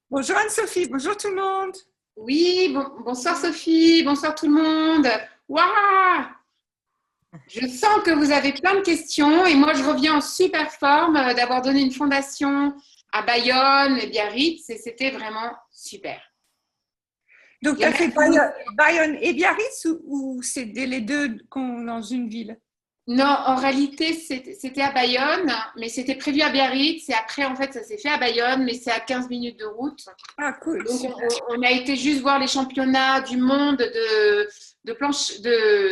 Bonjour Anne-Sophie, bonjour tout le monde. Oui, bonsoir Sophie, bonsoir tout le monde. Waouh! Je sens que vous avez plein de questions et moi je reviens en super forme d'avoir donné une fondation à Bayonne et Biarritz et c'était vraiment super. Donc, tu Et as fait merci. Bayonne et Biarritz ou c'est les deux dans une ville? Non, en réalité c'était à Bayonne, mais c'était prévu à Biarritz et après en fait ça s'est fait à Bayonne, mais c'est à 15 minutes de route. Ah, cool, Donc, super. on a été juste voir les championnats du monde de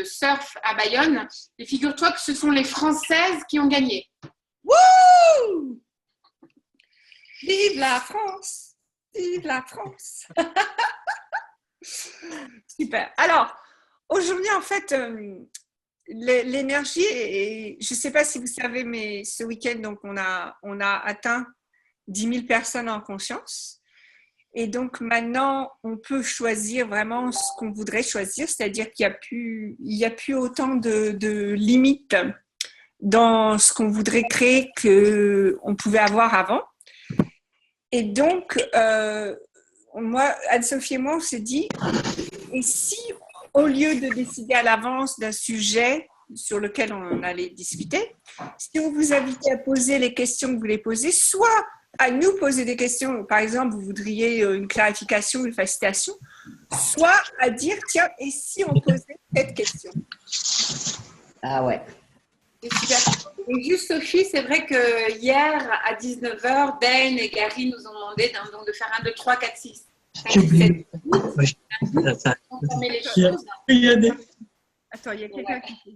surf à Bayonne. Et figure-toi que ce sont les Françaises qui ont gagné. Wouh! Vive la France! Vive la France! Super. Alors, aujourd'hui, en fait, l'énergie, et je ne sais pas si vous savez, mais ce week-end, donc, on a atteint 10 000 personnes en conscience. Et donc maintenant, on peut choisir vraiment ce qu'on voudrait choisir, c'est-à-dire qu'il y a plus autant de limites dans ce qu'on voudrait créer qu'on pouvait avoir avant. Et donc, moi, Anne-Sophie et moi, on s'est dit, et si au lieu de décider à l'avance d'un sujet sur lequel on allait discuter, si on vous invitait à poser les questions que vous voulez poser, soit à nous poser des questions, par exemple, vous voudriez une clarification, une facilitation, soit à dire, tiens, et si on posait cette question? Ah ouais. C'est super. Et juste Sophie, c'est vrai que hier à 19h, Dane et Gary nous ont demandé de faire un 2, 3, 4, 6. 5, 6, 7, 8. Transformer les choses. Attends, il y a quelqu'un qui...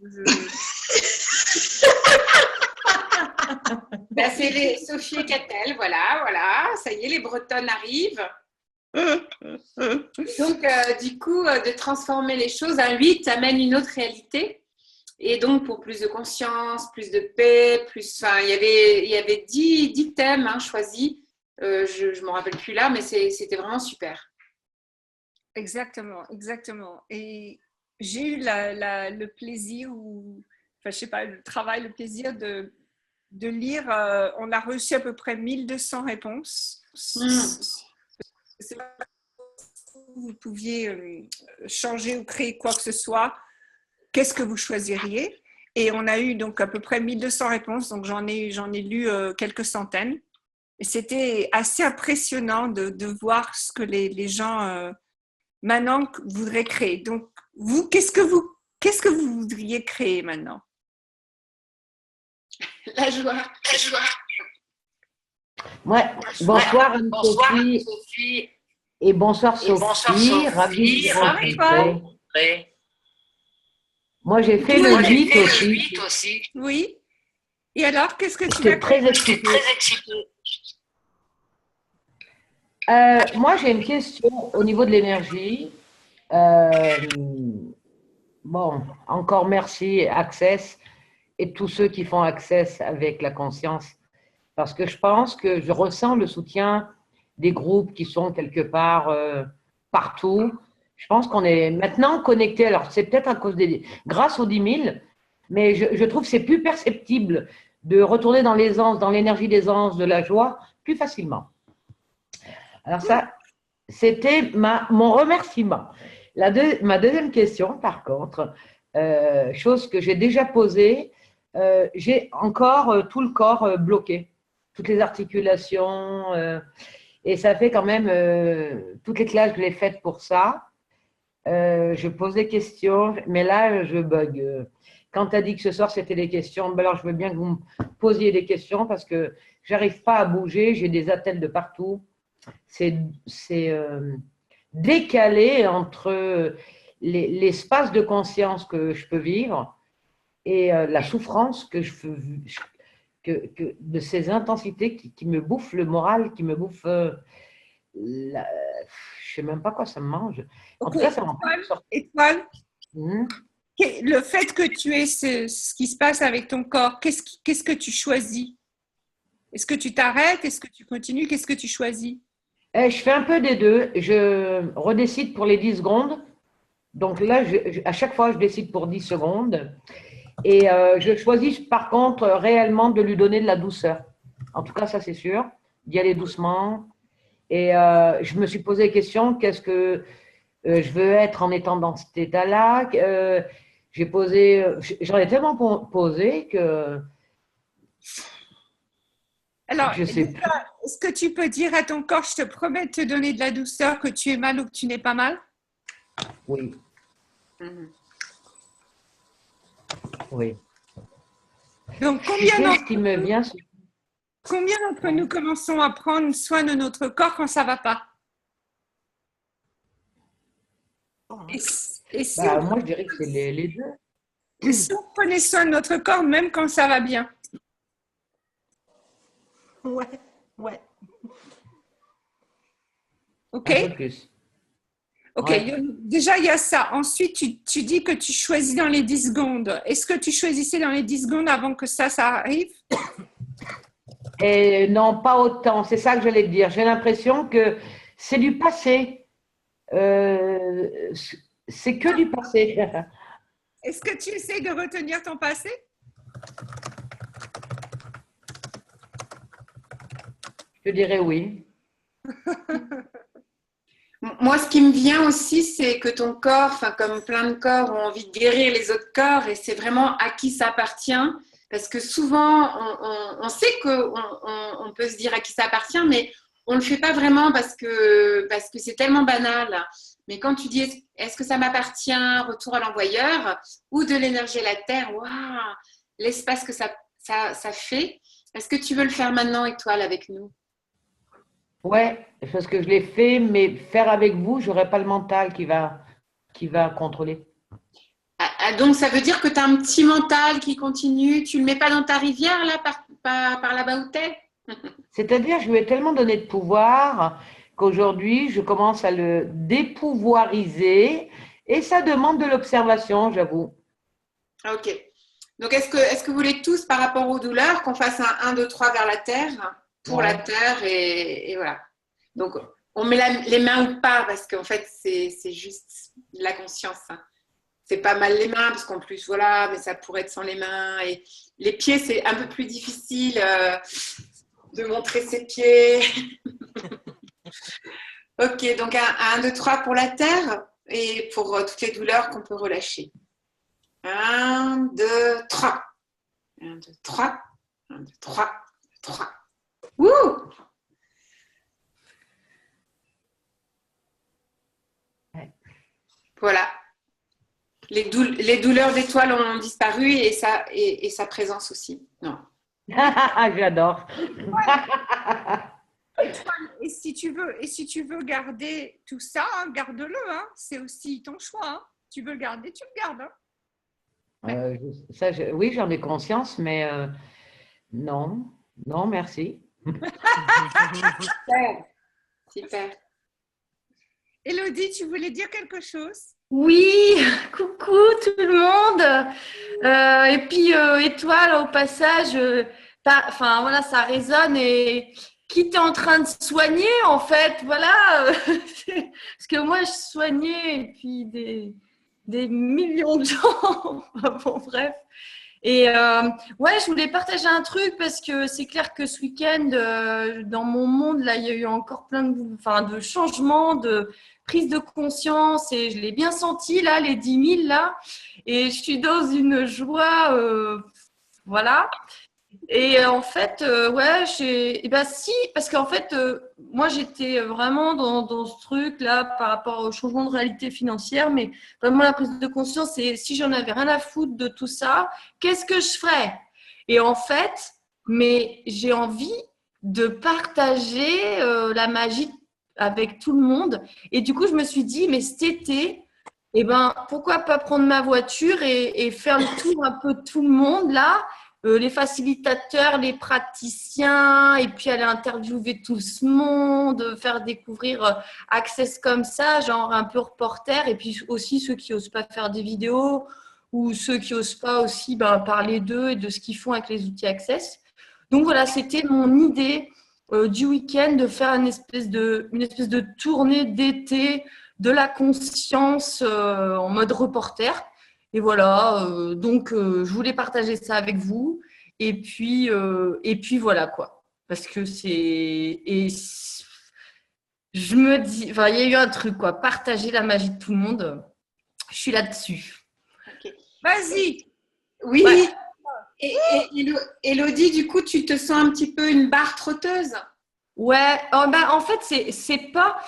Ben, c'est les Sophie et Catel, voilà, ça y est, les Bretonnes arrivent. Donc, du coup, de transformer les choses, un 8 amène une autre réalité. Et donc, pour plus de conscience, plus de paix, enfin, il y avait 10 thèmes choisis. Je ne me rappelle plus là, mais c'était vraiment super. Exactement, exactement. Et j'ai eu le plaisir, enfin, je sais pas, le travail, le plaisir de lire. On a reçu à peu près 1200 réponses. Vous pouviez changer ou créer quoi que ce soit. Qu'est-ce que vous choisiriez? Et on a eu donc à peu près 1200 réponses. Donc j'en ai lu quelques centaines. Et c'était assez impressionnant de voir ce que les gens maintenant voudraient créer. Donc vous, qu'est-ce que vous voudriez créer maintenant? La joie. La joie. Ouais. Bonsoir Anne-Sophie Sophie. et bonsoir Et bonsoir Sophie. Ravie de Sophie. vous Ravi de rencontrer. vous rencontrer. Moi j'ai fait Moi, le j'ai 8 fait le aussi. 8 aussi. Oui. Et alors, qu'est-ce que tu vas J'étais créer? très J'étais excitée. très excitée. Moi j'ai une question au niveau de l'énergie. Euh, bon, encore merci Access et tous ceux qui font Access avec la conscience. Parce que je pense que je ressens le soutien des groupes qui sont quelque part partout. Je pense qu'on est maintenant connecté. Alors, c'est peut-être à cause grâce aux 10 000, mais je trouve que c'est plus perceptible de retourner dans l'aisance, dans l'énergie d'aisance, de la joie, plus facilement. Alors, ça, c'était mon remerciement. Ma deuxième question, par contre, chose que j'ai déjà posée, j'ai encore tout le corps bloqué, toutes les articulations, et ça fait quand même, toutes les classes, je l'ai faites pour ça. Je pose des questions, mais là, je bug. Quand tu as dit que ce soir, c'était des questions, ben alors je veux bien que vous me posiez des questions parce que j'arrive pas à bouger, j'ai des attelles de partout. C'est décalé entre l'espace de conscience que je peux vivre et la souffrance de ces intensités qui me bouffent le moral, qui me bouffent la, je sais même pas quoi ça me mange. En Ok, tout cas, ça m'empêche de sortir. Étoile, Mhm. le fait que tu aies ce qui se passe avec ton corps, qu'est-ce que tu choisis? Est-ce que tu t'arrêtes? Est-ce que tu continues? Qu'est-ce que tu choisis? Je fais un peu des deux. Je redécide pour les 10 secondes. Donc là, à chaque fois, je décide pour 10 secondes. Et je choisis par contre réellement de lui donner de la douceur. En tout cas, ça c'est sûr, d'y aller doucement. Et je me suis posé la question, qu'est-ce que je veux être en étant dans cet état-là? J'en ai tellement posé que Alors, je sais plus. est-ce que tu peux dire à ton corps, je te promets de te donner de la douceur, que tu es mal ou que tu n'es pas mal? Oui, Mhm. oui. Donc, Tu sais, ce qui me vient, combien d'entre nous commençons à prendre soin de notre corps quand ça ne va pas? Et si on, moi, je dirais que c'est les deux. et si on prenait soin de notre corps même quand ça va bien? Ouais, ouais. OK? Un peu plus. OK, Ouais. déjà, il y a ça. Ensuite, tu dis que tu choisis dans les 10 secondes. Est-ce que tu choisissais dans les 10 secondes avant que ça arrive? Et non, pas autant. C'est ça que j'allais te dire. J'ai l'impression que c'est du passé. Euh, c'est que du passé. Est-ce que tu essaies de retenir ton passé? Je dirais oui. Moi, ce qui me vient aussi, c'est que ton corps, enfin, comme plein de corps, ont envie de guérir les autres corps et c'est vraiment à qui ça appartient. Parce que souvent, on sait qu'on peut se dire à qui ça appartient, mais on ne le fait pas vraiment parce que c'est tellement banal. Mais quand tu dis est-ce que ça m'appartient, retour à l'envoyeur, ou de l'énergie à la terre, waouh, l'espace que ça fait. Est-ce que tu veux le faire maintenant, Étoile, avec nous? Ouais, parce que je l'ai fait, mais faire avec vous, j'aurais pas le mental qui va contrôler. Donc, ça veut dire que tu as un petit mental qui continue. Tu ne le mets pas dans ta rivière, là, par là-bas où tu es? C'est-à-dire, je lui ai tellement donné de pouvoir qu'aujourd'hui, je commence à le dépouvoiriser et ça demande de l'observation, j'avoue. Ok. Donc, est-ce que vous voulez tous, par rapport aux douleurs, qu'on fasse un 1, 2, 3 vers la terre, pour la Ouais. terre, et voilà. Donc, on met les mains ou pas, parce qu'en fait, c'est juste la conscience. Hein. C'est pas mal les mains, parce qu'en plus, voilà, mais ça pourrait être sans les mains. Et les pieds, c'est un peu plus difficile de montrer ses pieds. Ok, donc un 1, 2, 3 pour la terre et pour toutes les douleurs qu'on peut relâcher. 1, 2, 3. 1, 2, 3. 1, 2, 3. 3. Wouh! Voilà. Les douleurs d'étoiles ont disparu et sa présence aussi. Non. J'adore. Et si tu veux garder tout ça, hein, garde-le. Hein. C'est aussi ton choix. Hein. Tu veux le garder, tu le gardes. Hein. Oui, j'en ai conscience, mais non, non, merci. Super. Super. Élodie, tu voulais dire quelque chose? Oui, coucou tout le monde. Et puis, Étoile, au passage, enfin voilà, ça résonne. Et qui t'es en train de soigner, en fait, voilà. Parce que moi, je soignais et puis des millions de gens. Bon, bref. Et ouais, je voulais partager un truc parce que c'est clair que ce week-end, dans mon monde, là, il y a eu encore plein de changements, de prise de conscience et je l'ai bien senti, là, les 10 000, là. Et je suis dans une joie, voilà. Et en fait, ouais, eh ben si, parce qu'en fait, moi, j'étais vraiment dans ce truc-là par rapport au changement de réalité financière, mais vraiment la prise de conscience, c'est si j'en avais rien à foutre de tout ça, qu'est-ce que je ferais? Et en fait, mais j'ai envie de partager la magie avec tout le monde. Et du coup, je me suis dit, mais cet été, eh ben, pourquoi pas prendre ma voiture et faire le tour un peu de tout le monde là, les facilitateurs, les praticiens, et puis aller interviewer tout ce monde, faire découvrir Access comme ça, genre un peu reporter, et puis aussi ceux qui n'osent pas faire des vidéos ou ceux qui n'osent pas aussi parler d'eux et de ce qu'ils font avec les outils Access. Donc voilà, c'était mon idée du week-end de faire une espèce de tournée d'été de la conscience en mode reporter. Et voilà, donc je voulais partager ça avec vous. Et puis voilà quoi. Parce que je me dis, enfin, il y a eu un truc, quoi. Partager la magie de tout le monde. Je suis là-dessus. Ok. Vas-y. Oui. Ouais. Et Élodie, du coup, tu te sens un petit peu une barre trotteuse? Ouais, en fait, c'est pas,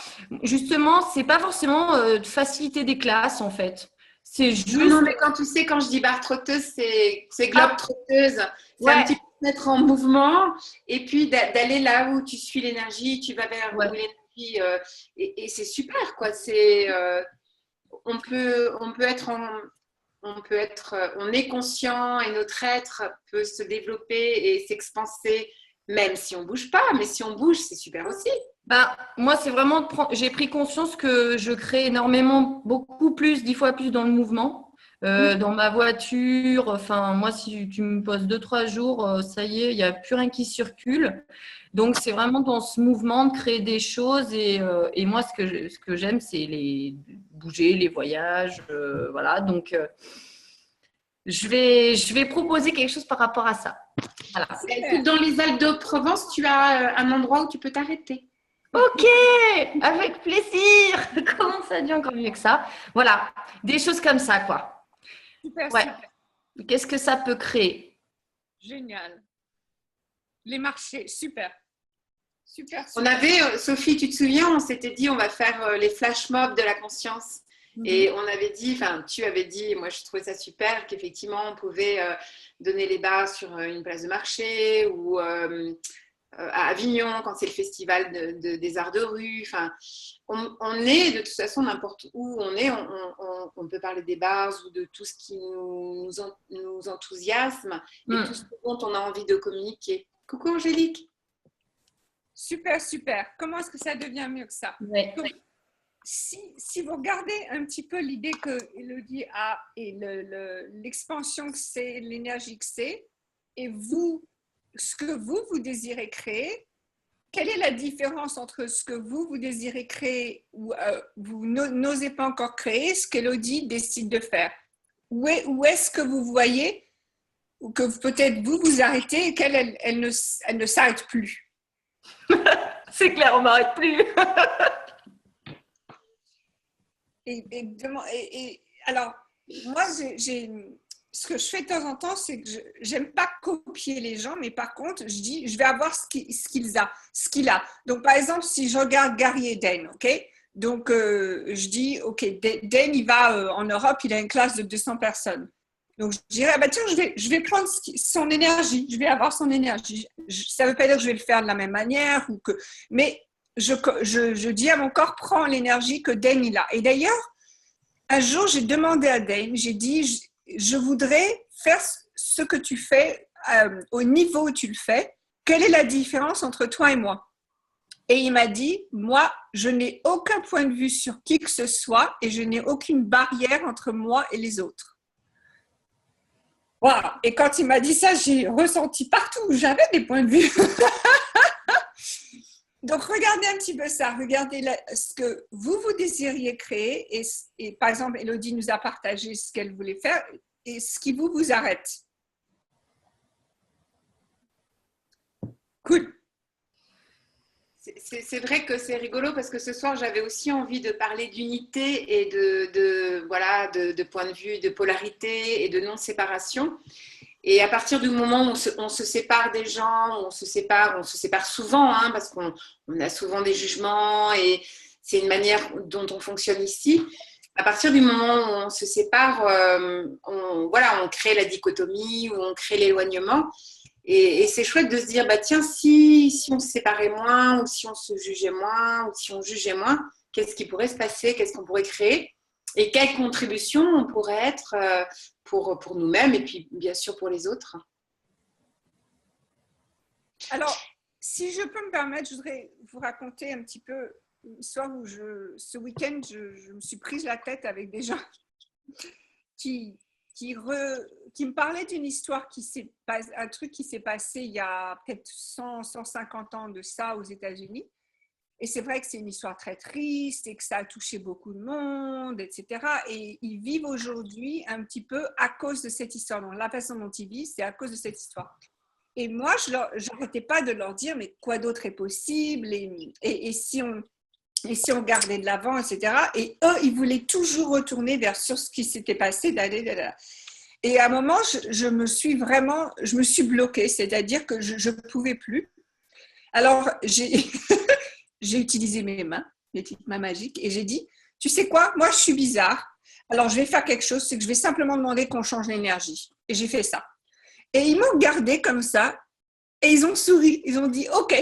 justement, c'est pas forcément de faciliter des classes, en fait. C'est Non, non, juste, mais quand je dis barre trotteuse, c'est globe trotteuse. C'est un ouais, petit peu se mettre en mouvement et puis d'aller là où tu suis l'énergie, tu vas vers où ouais. l'énergie. Et c'est super, quoi. On peut être on est conscient et notre être peut se développer et s'expanser, même si on bouge pas. Mais si on bouge, c'est super aussi. Ben, moi, c'est vraiment, j'ai pris conscience que je crée énormément, beaucoup plus, 10 fois plus dans le mouvement, dans ma voiture. Enfin, moi, si tu me poses 2, 3 jours, ça y est, il n'y a plus rien qui circule. Donc, c'est vraiment dans ce mouvement de créer des choses. Et moi, ce que j'aime, c'est les bouger, les voyages. Voilà. Donc, je vais proposer quelque chose par rapport à ça. Voilà. Écoute, dans les Alpes de Provence, tu as un endroit où tu peux t'arrêter. Ok, avec plaisir. Comment ça dit encore mieux que ça? Voilà, des choses comme ça, quoi. Super, Ouais. super. Qu'est-ce que ça peut créer? Génial. Les marchés, super. Super, On super. avait, Sophie, tu te souviens, on s'était dit on va faire les flash mobs de la conscience. Et on avait dit, enfin tu avais dit, moi je trouvais ça super, qu'effectivement on pouvait donner les bases sur une place de marché ou à Avignon quand c'est le festival des arts de rue. Enfin, on est de toute façon n'importe où on est, on peut parler des bases ou de tout ce qui nous enthousiasme et tout ce dont on a envie de communiquer. Coucou Angélique. Super, super. Comment est-ce que ça devient mieux que ça? Ouais. Donc, si vous regardez un petit peu l'idée que Élodie a et l'expansion que c'est, l'énergie que c'est, et vous, ce que vous désirez créer, quelle est la différence entre ce que vous désirez créer ou vous n'osez pas encore créer, ce qu'Élodie décide de faire? Où est-ce que vous voyez ou que peut-être vous arrêtez et qu'elle elle ne s'arrête plus? C'est clair, on m'arrête plus. Alors, moi, ce que je fais de temps en temps, c'est que j'aime pas copier les gens, mais par contre, je dis, je vais avoir ce qu'il a. Donc, par exemple, si je regarde Gary Eden, ok? Donc, je dis, ok, Dan, il va en Europe, il a une classe de 200 personnes. Donc, je dirais, bah, tiens, je vais prendre son énergie, je vais avoir son énergie. Ça ne veut pas dire que je vais le faire de la même manière, mais je dis à mon corps, prends l'énergie que Dan il a. Et d'ailleurs, un jour, j'ai demandé à Dan, j'ai dit, je voudrais faire ce que tu fais au niveau où tu le fais. Quelle est la différence entre toi et moi? Et il m'a dit, moi, je n'ai aucun point de vue sur qui que ce soit et je n'ai aucune barrière entre moi et les autres. Voilà. Et quand il m'a dit ça, j'ai ressenti partout où j'avais des points de vue. Donc, regardez un petit peu ça. Regardez ce que vous désiriez créer. Et par exemple, Élodie nous a partagé ce qu'elle voulait faire et ce qui vous arrête. Cool. C'est vrai que c'est rigolo parce que ce soir, j'avais aussi envie de parler d'unité et de point de vue, de polarité et de non-séparation. Et à partir du moment où on se sépare des gens, on se sépare souvent, hein, parce qu'on a souvent des jugements et c'est une manière dont on fonctionne ici. À partir du moment où on se sépare, on crée la dichotomie ou on crée l'éloignement. Et c'est chouette de se dire, bah, tiens, si on se séparait moins ou si on se jugeait moins ou si on jugeait moins, qu'est-ce qui pourrait se passer? Qu'est-ce qu'on pourrait créer? Et quelle contribution on pourrait être pour nous-mêmes et puis bien sûr pour les autres. Alors, si je peux me permettre, je voudrais vous raconter un petit peu une histoire où ce week-end, je me suis prise la tête avec des gens qui me parlaient d'une histoire un truc qui s'est passé il y a peut-être 150 ans de ça aux États-Unis. Et c'est vrai que c'est une histoire très triste et que ça a touché beaucoup de monde, etc. Et ils vivent aujourd'hui un petit peu à cause de cette histoire. Donc, la façon dont ils vivent, c'est à cause de cette histoire. Et moi, je n'arrêtais pas de leur dire, mais quoi d'autre est possible? Et si on Et si on regardait de l'avant, etc. Et eux, ils voulaient toujours retourner vers sur ce qui s'était passé. Et à un moment, je me suis bloquée, c'est-à-dire que je ne pouvais plus. Alors, j'ai utilisé mes mains, mes petites mains magiques, et j'ai dit, tu sais quoi, moi, je suis bizarre. Alors, je vais faire quelque chose, c'est que je vais simplement demander qu'on change l'énergie. Et j'ai fait ça. Et ils m'ont regardé comme ça, et ils ont souri, ils ont dit, OK.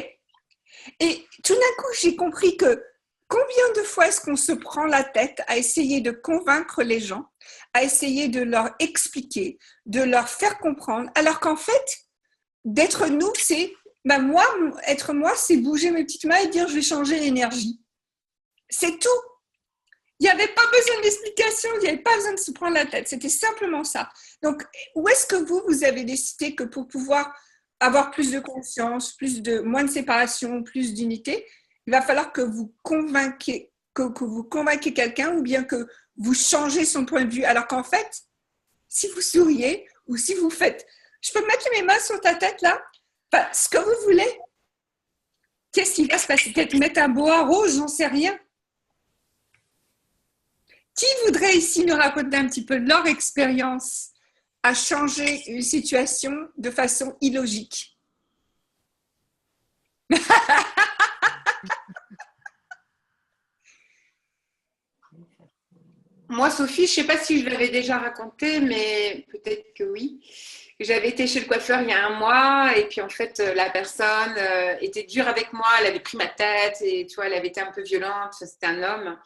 Et tout d'un coup, j'ai compris que combien de fois est-ce qu'on se prend la tête à essayer de convaincre les gens, à essayer de leur expliquer, de leur faire comprendre, alors qu'en fait, d'être nous, c'est, moi, être moi, c'est bouger mes petites mains et dire, je vais changer l'énergie. C'est tout. Il n'y avait pas besoin d'explication, il n'y avait pas besoin de se prendre la tête. C'était simplement ça. Donc, où est-ce que vous avez décidé que pour pouvoir avoir plus de conscience, moins de séparation, plus d'unité, il va falloir que vous convainquiez quelqu'un ou bien que vous changez son point de vue. Alors qu'en fait, si vous souriez ou si vous faites, je peux mettre mes mains sur ta tête là, enfin, ce que vous voulez, qu'est-ce qui va se passer? Peut-être mettre un boa rose, j'en sais rien. Qui voudrait ici nous raconter un petit peu leur expérience à changer une situation de façon illogique? Moi, Sophie, je ne sais pas si je l'avais déjà raconté, mais peut-être que oui. J'avais été chez le coiffeur il y a un mois et puis en fait, la personne était dure avec moi. Elle avait pris ma tête et tu vois, elle avait été un peu violente. C'était un homme.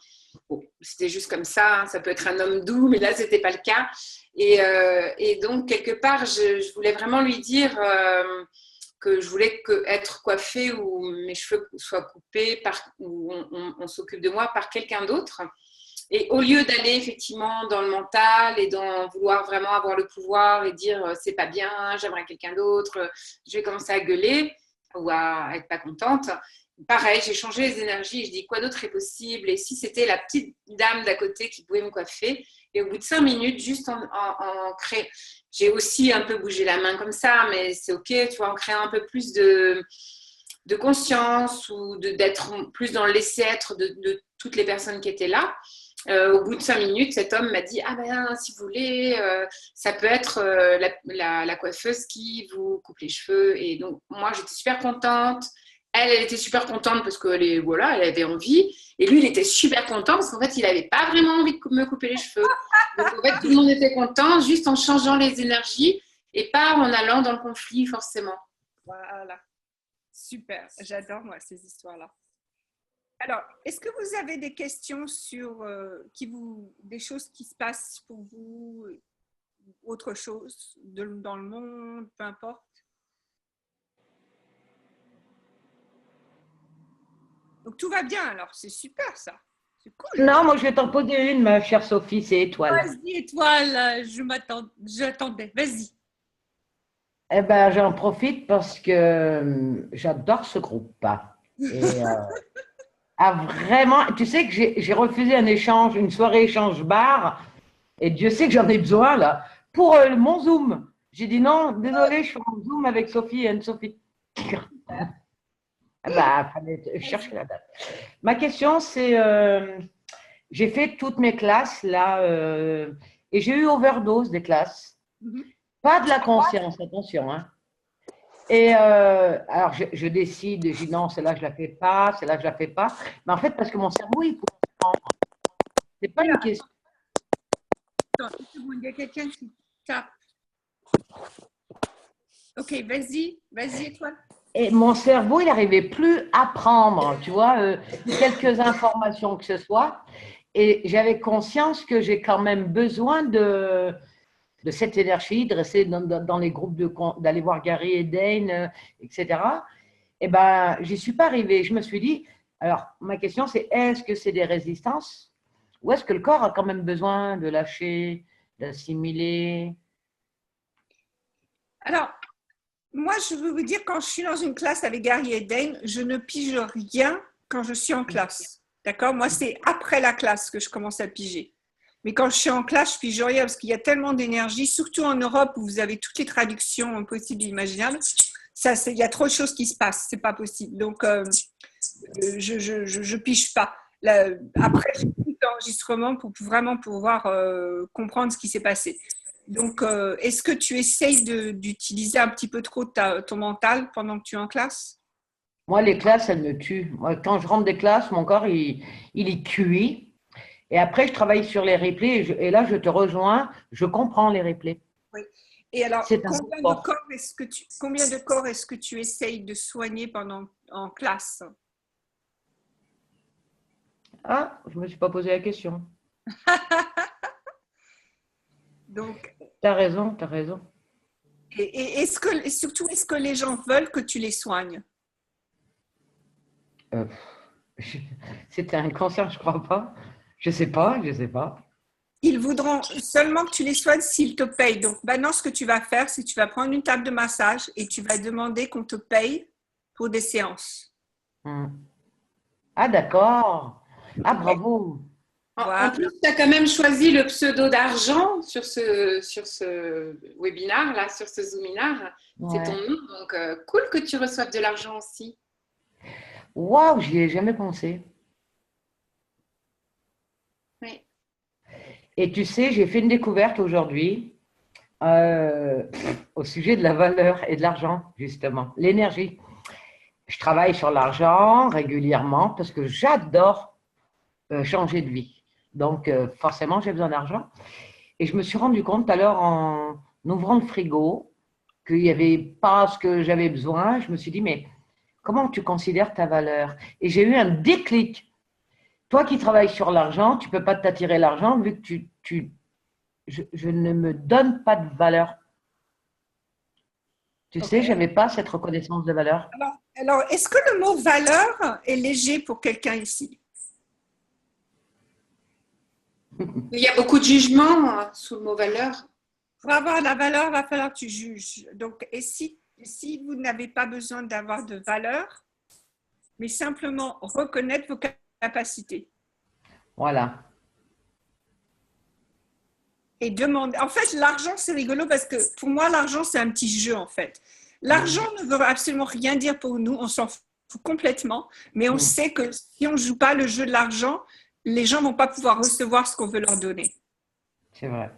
Bon, c'était juste comme ça. Hein. Ça peut être un homme doux, mais là, ce n'était pas le cas. Et donc, quelque part, je voulais vraiment lui dire que je voulais être coiffée ou mes cheveux soient coupés, ou on s'occupe de moi par quelqu'un d'autre. Et au lieu d'aller effectivement dans le mental et dans vouloir vraiment avoir le pouvoir et dire c'est pas bien, j'aimerais quelqu'un d'autre, je vais commencer à gueuler ou à être pas contente. Pareil, j'ai changé les énergies et je dis quoi d'autre est possible et si c'était la petite dame d'à côté qui pouvait me coiffer. Et au bout de 5 minutes, juste en créant, j'ai aussi un peu bougé la main comme ça, mais c'est ok, tu vois, en créant un peu plus de conscience ou d'être plus dans le laisser-être de toutes les personnes qui étaient là. Au bout de 5 minutes, cet homme m'a dit « Ah ben, si vous voulez, ça peut être la coiffeuse qui vous coupe les cheveux. » Et donc, moi, j'étais super contente. Elle était super contente parce qu'elle voilà, elle avait envie. Et lui, il était super content parce qu'en fait, il n'avait pas vraiment envie de me couper les cheveux. Donc, en fait, tout le monde était content juste en changeant les énergies et pas en allant dans le conflit forcément. Voilà. Super. J'adore, moi, ces histoires-là. Alors, est-ce que vous avez des questions sur des choses qui se passent pour vous, autre chose dans le monde, peu importe? Donc, tout va bien alors, c'est super ça. C'est cool. Non, moi je vais t'en poser une, ma chère Sophie, c'est Étoile. Vas-y, Étoile, j'attendais. Vas-y. Eh ben, j'en profite parce que j'adore ce groupe. Et vraiment, tu sais que j'ai refusé un échange, une soirée échange bar, et Dieu sait que j'en ai besoin là, pour mon Zoom. J'ai dit non, désolé, je fais mon Zoom avec Sophie et Anne-Sophie. Bah, fallait chercher la date. Ma question, c'est, j'ai fait toutes mes classes là, et j'ai eu overdose des classes. Pas de la conscience, attention. Hein. Et alors, je décide, je dis non, celle-là, je ne la fais pas, celle-là, je ne la fais pas. Mais en fait, parce que mon cerveau, il faut comprendre. Ce n'est pas une question. Attends, une seconde, il y a quelqu'un qui tape. Ok, vas-y, Étoile. Et mon cerveau, il n'arrivait plus à prendre, tu vois, quelques informations que ce soit. Et j'avais conscience que j'ai quand même besoin de cette énergie, de rester dans les groupes, d'aller voir Gary et Dane, etc. Et bien, j'y suis pas arrivée. Je me suis dit, alors, ma question, c'est est-ce que c'est des résistances ou est-ce que le corps a quand même besoin de lâcher, d'assimiler? Alors, moi, je veux vous dire, quand je suis dans une classe avec Gary et Dane, je ne pige rien quand je suis en classe. D'accord? Moi, c'est après la classe que je commence à piger. Mais quand je suis en classe, je pige rien parce qu'il y a tellement d'énergie, surtout en Europe où vous avez toutes les traductions possibles et imaginables. Il y a trop de choses qui se passent, c'est pas possible. Donc, je pige pas. après, j'ai tout l'enregistrement pour vraiment pouvoir comprendre ce qui s'est passé. Donc, est-ce que tu essayes d'utiliser un petit peu trop ton mental pendant que tu es en classe? Moi, les classes, elles me tuent. Moi, quand je rentre des classes, mon corps, il est cuit. Et après, je travaille sur les replays. Et là, je te rejoins. Je comprends les replays. Oui. Et alors, C'est un combien sport. de corps est-ce que tu essayes de soigner en classe? Ah, je ne me suis pas posé la question. Donc, Tu as raison, tu as raison. et surtout, est-ce que les gens veulent que tu les soignes? Euh, C'était inconscient, je crois pas. Je sais pas, je sais pas. Ils voudront seulement que tu les soignes s'ils te payent. Donc, maintenant, ce que tu vas faire, c'est que tu vas prendre une table de massage et tu vas demander qu'on te paye pour des séances. Ah, d'accord. Ah, Ok. bravo. En Voilà. plus, tu as quand même choisi le pseudo d'argent sur ce webinaire, là, sur ce Zoominar. C'est ton Ouais. nom, donc cool que tu reçoives de l'argent aussi. Waouh, j'y ai jamais pensé. Oui. Et tu sais, j'ai fait une découverte aujourd'hui au sujet de la valeur et de l'argent, justement, l'énergie. Je travaille sur l'argent régulièrement parce que j'adore changer de vie. Donc, forcément, j'ai besoin d'argent. Et je me suis rendu compte alors en ouvrant le frigo qu'il n'y avait pas ce que j'avais besoin. Je me suis dit, mais comment tu considères ta valeur? Et j'ai eu un déclic. Toi qui travailles sur l'argent, tu ne peux pas t'attirer l'argent vu que je ne me donne pas de valeur. Tu Ok. sais, je n'avais pas cette reconnaissance de valeur. Alors, est-ce que le mot valeur est léger pour quelqu'un ici? Il y a beaucoup de jugements sous le mot valeur. Pour avoir la valeur, il va falloir que tu juges. Donc, et si vous n'avez pas besoin d'avoir de valeur, mais simplement reconnaître vos capacités Voilà. et demander. En fait, l'argent, c'est rigolo parce que pour moi, l'argent, c'est un petit jeu en fait. L'argent ne veut absolument rien dire pour nous, on s'en fout complètement, mais on sait que si on ne joue pas le jeu de l'argent, les gens ne vont pas pouvoir recevoir ce qu'on veut leur donner. C'est vrai.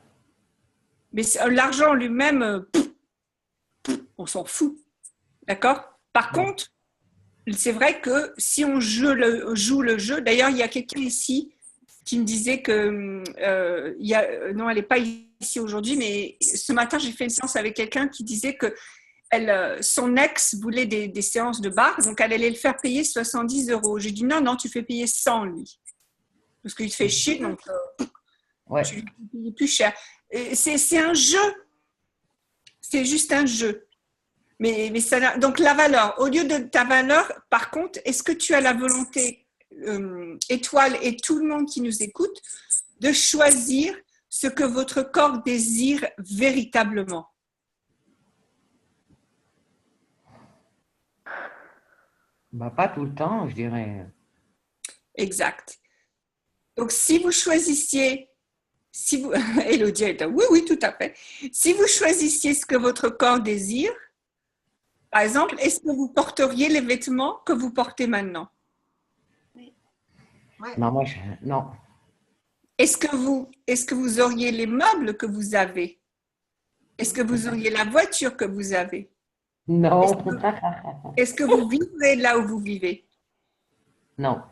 Mais l'argent lui-même, on s'en fout. D'accord? Par contre, c'est vrai que si on joue le jeu, d'ailleurs, il y a quelqu'un ici qui me disait que, non, elle n'est pas ici aujourd'hui, mais ce matin, j'ai fait une séance avec quelqu'un qui disait que son ex voulait des séances de bar, donc elle allait le faire payer 70 euros. J'ai dit non, non, tu fais payer 100 lui. Parce qu'il te fait chier, donc Ouais. tu lui payes plus cher. C'est un jeu. C'est juste un jeu. Mais ça, donc la valeur, au lieu de ta valeur, par contre, est-ce que tu as la volonté, Étoile et tout le monde qui nous écoute, de choisir ce que votre corps désire véritablement? Bah, pas tout le temps, je dirais. Exact. Donc si vous choisissiez, Elodie est là, oui, oui, tout à fait. Si vous choisissiez ce que votre corps désire, par exemple, est-ce que vous porteriez les vêtements que vous portez maintenant? Non, non. Est-ce que vous auriez les meubles que vous avez? Est-ce que vous auriez la voiture que vous avez? Non. Est-ce que vous vivrez là où vous vivez? Non.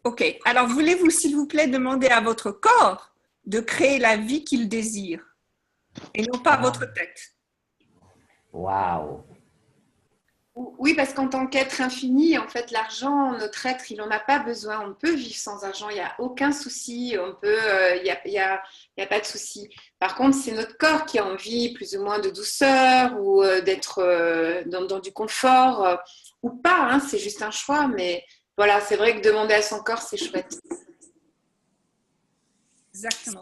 Ok. Alors, voulez-vous, s'il vous plaît, demander à votre corps de créer la vie qu'il désire et non pas votre tête? Waouh. Oui, parce qu'en tant qu'être infini, en fait, l'argent, notre être, il n'en a pas besoin. On peut vivre sans argent, il n'y a aucun souci. Il y a pas de souci. Par contre, c'est notre corps qui a envie plus ou moins de douceur ou d'être dans du confort ou pas. Hein, c'est juste un choix. Mais voilà, c'est vrai que demander à son corps, c'est chouette. Exactement.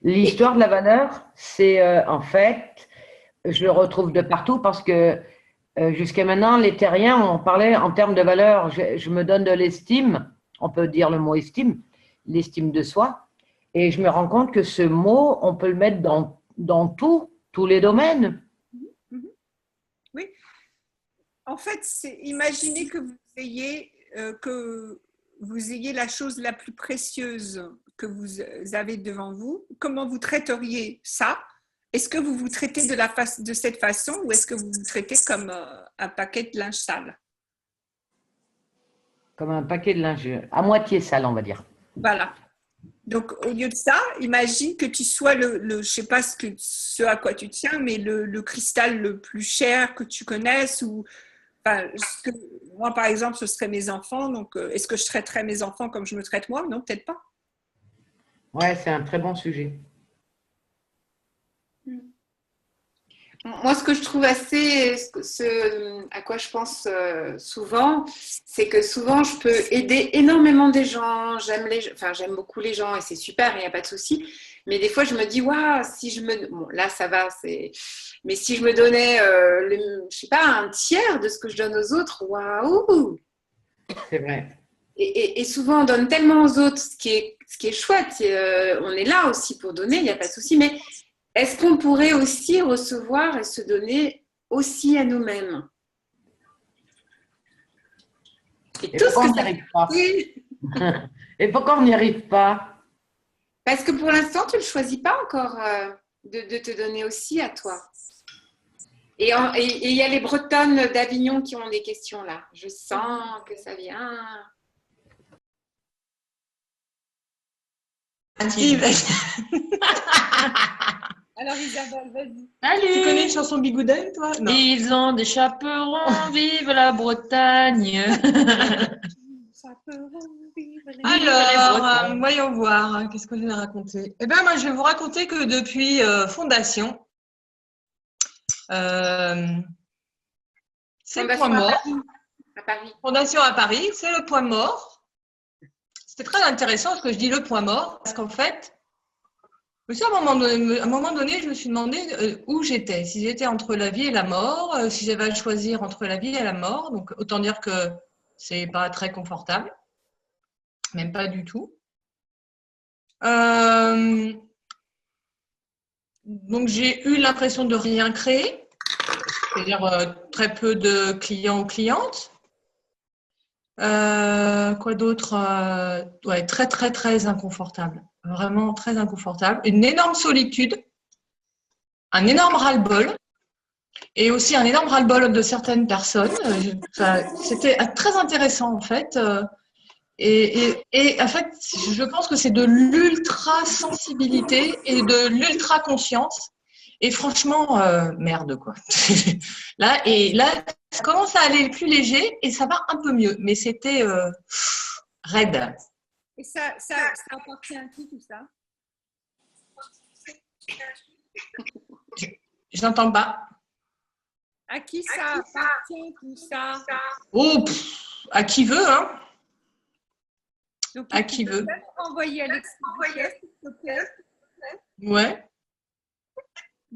L'histoire de la valeur, c'est en fait, je le retrouve de partout parce que jusqu'à maintenant, les terriens, on parlait en termes de valeur. Je me donne de l'estime, on peut dire le mot estime, l'estime de soi. Et je me rends compte que ce mot, on peut le mettre dans tous les domaines. Oui. En fait, imaginez que vous ayez, que vous ayez la chose la plus précieuse que vous avez devant vous, comment vous traiteriez ça? Est-ce que vous vous traitez de cette façon ou est-ce que vous vous traitez comme un paquet de linge sale? Comme un paquet de linge à moitié sale, on va dire. Voilà. Donc, au lieu de ça, imagine que tu sois je sais pas ce à quoi tu tiens, mais le cristal le plus cher que tu connaisses. Ou, enfin, moi, par exemple, ce serait mes enfants. Donc, est-ce que je traiterais mes enfants comme je me traite moi? Non, peut-être pas. Ouais, c'est un très bon sujet. Moi, ce que je trouve assez, à quoi je pense souvent, c'est que souvent, je peux aider énormément des gens. J'aime beaucoup les gens et c'est super, il n'y a pas de souci. Mais des fois, je me dis, waouh, bon, là, ça va, mais si je me donnais, je sais pas, un tiers de ce que je donne aux autres, waouh! C'est vrai. Et souvent, on donne tellement aux autres, ce qui est chouette. On est là aussi pour donner, il n'y a pas de souci. Mais est-ce qu'on pourrait aussi recevoir et se donner aussi à nous-mêmes? Et pourquoi on n'y arrive pas? Et pourquoi on n'y arrive pas? Parce que pour l'instant, tu ne le choisis pas encore de te donner aussi à toi. Et il y a les Bretonnes d'Avignon qui ont des questions là. Je sens que ça vient. Alors Isabelle, vas-y. Salut. Tu connais une chanson Bigouden, toi? Non. Ils ont des chaperons, vive la Bretagne. Alors, voyons voir, qu'est-ce que je vais raconter? Eh bien, moi, je vais vous raconter que depuis Fondation, c'est le point mort. À Paris. Fondation à Paris, c'est le point mort. C'était très intéressant ce que je dis le point mort, parce qu'en fait, à un moment donné, je me suis demandé où j'étais, si j'étais entre la vie et la mort, si j'avais à choisir entre la vie et la mort. Donc, autant dire que c'est pas très confortable, même pas du tout. Donc, j'ai eu l'impression de rien créer, c'est-à-dire très peu de clients ou clientes. Quoi d'autre? Ouais, très, très, très inconfortable. Vraiment très inconfortable. Une énorme solitude, un énorme ras-le-bol et aussi un énorme ras-le-bol de certaines personnes. C'était très intéressant en fait. Et en fait, je pense que c'est de l'ultra-sensibilité et de l'ultra-conscience. Et franchement, merde quoi. Là, ça commence à aller plus léger et ça va un peu mieux. Mais c'était raide. Et ça appartient à qui tout ça? Je n'entends pas. À qui ça appartient tout ça? Oh, à qui veut, hein? Donc, à qui veut. Envoyer à l'extérieur, s'il te plaît. Ouais.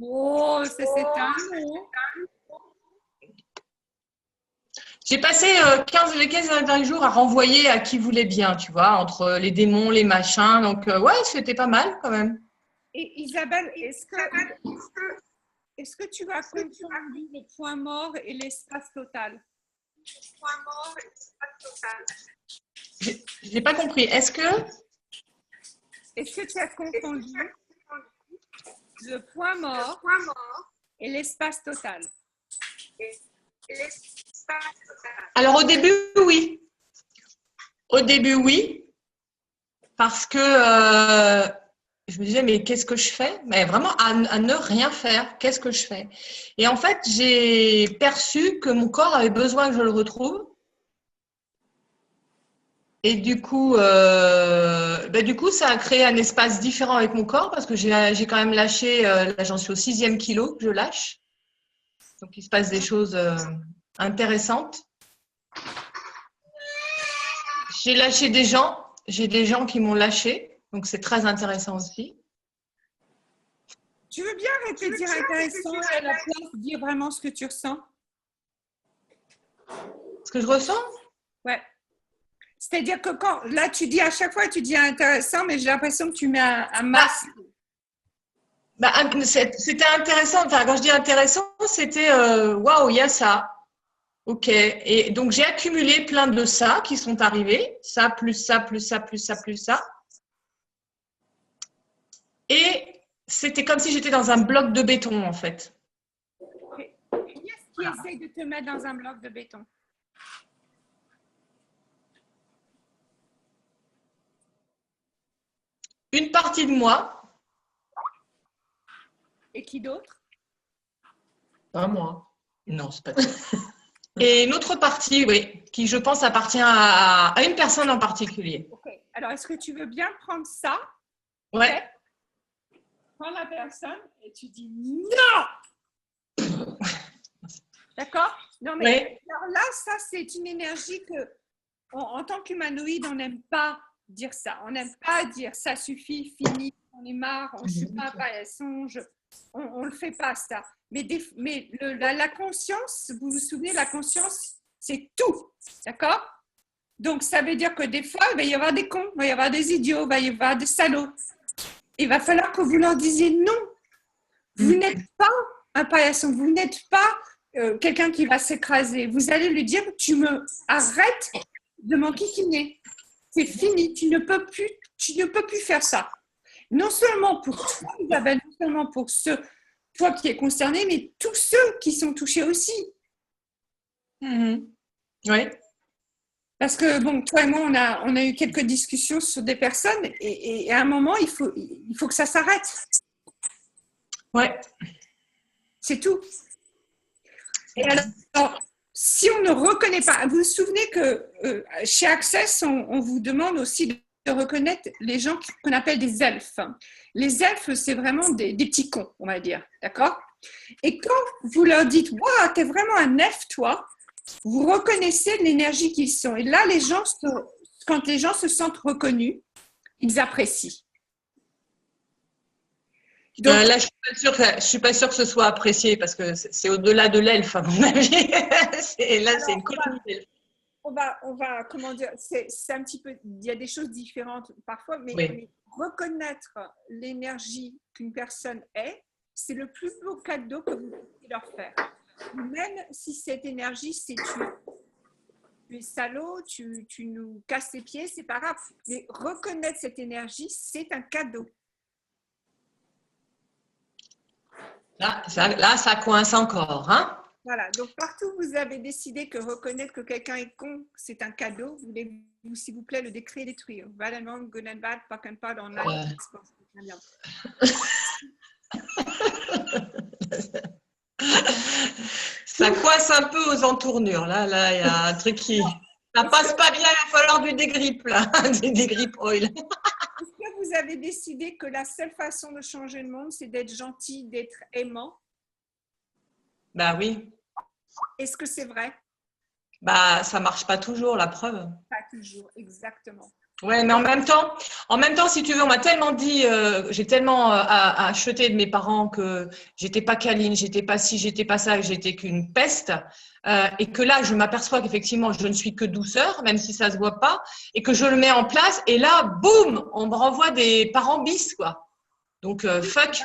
Oh, ça s'éteint, non? J'ai passé les 15 derniers jours à renvoyer à qui voulait bien, tu vois, entre les démons, les machins. Donc, ouais, c'était pas mal quand même. Et Isabelle, est-ce que tu as confondu le point mort et l'espace total? J'ai pas compris. Est-ce que tu as confondu le point mort et l'espace total? Alors au début, oui. Au début, oui. Parce que je me disais, mais qu'est-ce que je fais? Mais vraiment, à ne rien faire, qu'est-ce que je fais? Et en fait, j'ai perçu que mon corps avait besoin que je le retrouve. Et du coup, ça a créé un espace différent avec mon corps parce que j'ai quand même lâché, là j'en suis au 6e kilo que je lâche. Donc il se passe des choses intéressantes. J'ai lâché des gens, j'ai des gens qui m'ont lâché, donc c'est très intéressant aussi. Tu veux bien arrêter de dire intéressant et à la place de dire vraiment ce que tu ressens? Ce que je ressens? Ouais. C'est-à-dire que là, tu dis à chaque fois, tu dis intéressant, mais j'ai l'impression que tu mets un masque. C'était intéressant. Enfin, quand je dis intéressant, c'était waouh, il y a ça. Ok. Et donc, j'ai accumulé plein de ça qui sont arrivés. Ça, plus ça, plus ça, plus ça, plus ça. Et c'était comme si j'étais dans un bloc de béton, en fait. Qui est-ce qui essaye de te mettre dans un bloc de béton? Une partie de moi. Et qui d'autre? Pas moi. Non, c'est pas ça. Et une autre partie, oui, qui je pense appartient à une personne en particulier. Ok. Alors, est-ce que tu veux bien prendre ça? Ouais. Prends la personne et tu dis non. D'accord? Non, mais Ouais. alors là, ça, c'est une énergie que, en tant qu'humanoïde, on n'aime pas dire ça. On n'aime pas dire ça suffit, fini, on est marre, on ne suit pas paillasson, on ne le fait pas ça. Mais la conscience, vous vous souvenez, la conscience, c'est tout. D'accord? Donc, ça veut dire que des fois, il va y avoir des cons, il va y avoir des idiots, il va y avoir des salauds. Il va falloir que vous leur disiez non. Vous n'êtes pas un paillasson, vous n'êtes pas quelqu'un qui va s'écraser. Vous allez lui dire, tu me arrêtes de m'enquiquiner. C'est fini, tu ne peux plus faire ça. Non seulement pour toi, Isabelle, non seulement pour toi qui es concerné, mais tous ceux qui sont touchés aussi. Oui. Parce que, bon, toi et moi, on a eu quelques discussions sur des personnes et à un moment, il faut que ça s'arrête. Ouais. C'est tout. Et alors, si on ne reconnaît pas, vous vous souvenez que chez Access, on vous demande aussi de reconnaître les gens qu'on appelle des elfes. Les elfes, c'est vraiment des petits cons, on va dire. D'accord? Et quand vous leur dites, waouh, t'es vraiment un elfe, toi, vous reconnaissez l'énergie qu'ils sont. Et là, quand les gens se sentent reconnus, ils apprécient. Donc, là, je suis pas sûre que ce soit apprécié parce que c'est au-delà de l'elfe, à mon avis. C'est une colonie d'elfes. On va, comment dire, c'est un petit peu, il y a des choses différentes parfois, mais reconnaître l'énergie qu'une personne est, c'est le plus beau cadeau que vous pouvez leur faire. Même si cette énergie, c'est tu es salaud, tu nous casses les pieds, c'est pas grave. Mais reconnaître cette énergie, c'est un cadeau. Là, ça coince encore, hein? Voilà, donc partout où vous avez décidé que reconnaître que quelqu'un est con, c'est un cadeau, voulez-vous, s'il vous plaît, le décrire et détruire. Bad and wrong, good and bad, fuck and pad, online. Ça coince un peu aux entournures. Là, il y a un truc qui... Ça passe pas bien, il va falloir du dégrip, là. Du dégrip oil. Est-ce que vous avez décidé que la seule façon de changer le monde, c'est d'être gentil, d'être aimant? Bah oui. Est-ce que c'est vrai? Bah, ça marche pas toujours, la preuve. Pas toujours, exactement. Ouais, mais en même temps, si tu veux, on m'a tellement dit, j'ai tellement acheté de mes parents que j'étais pas câline, j'étais pas ci, j'étais pas ça, que j'étais qu'une peste, et que là, je m'aperçois qu'effectivement, je ne suis que douceur, même si ça se voit pas, et que je le mets en place, et là, boum, on me renvoie des parents bis, quoi. Donc, fuck.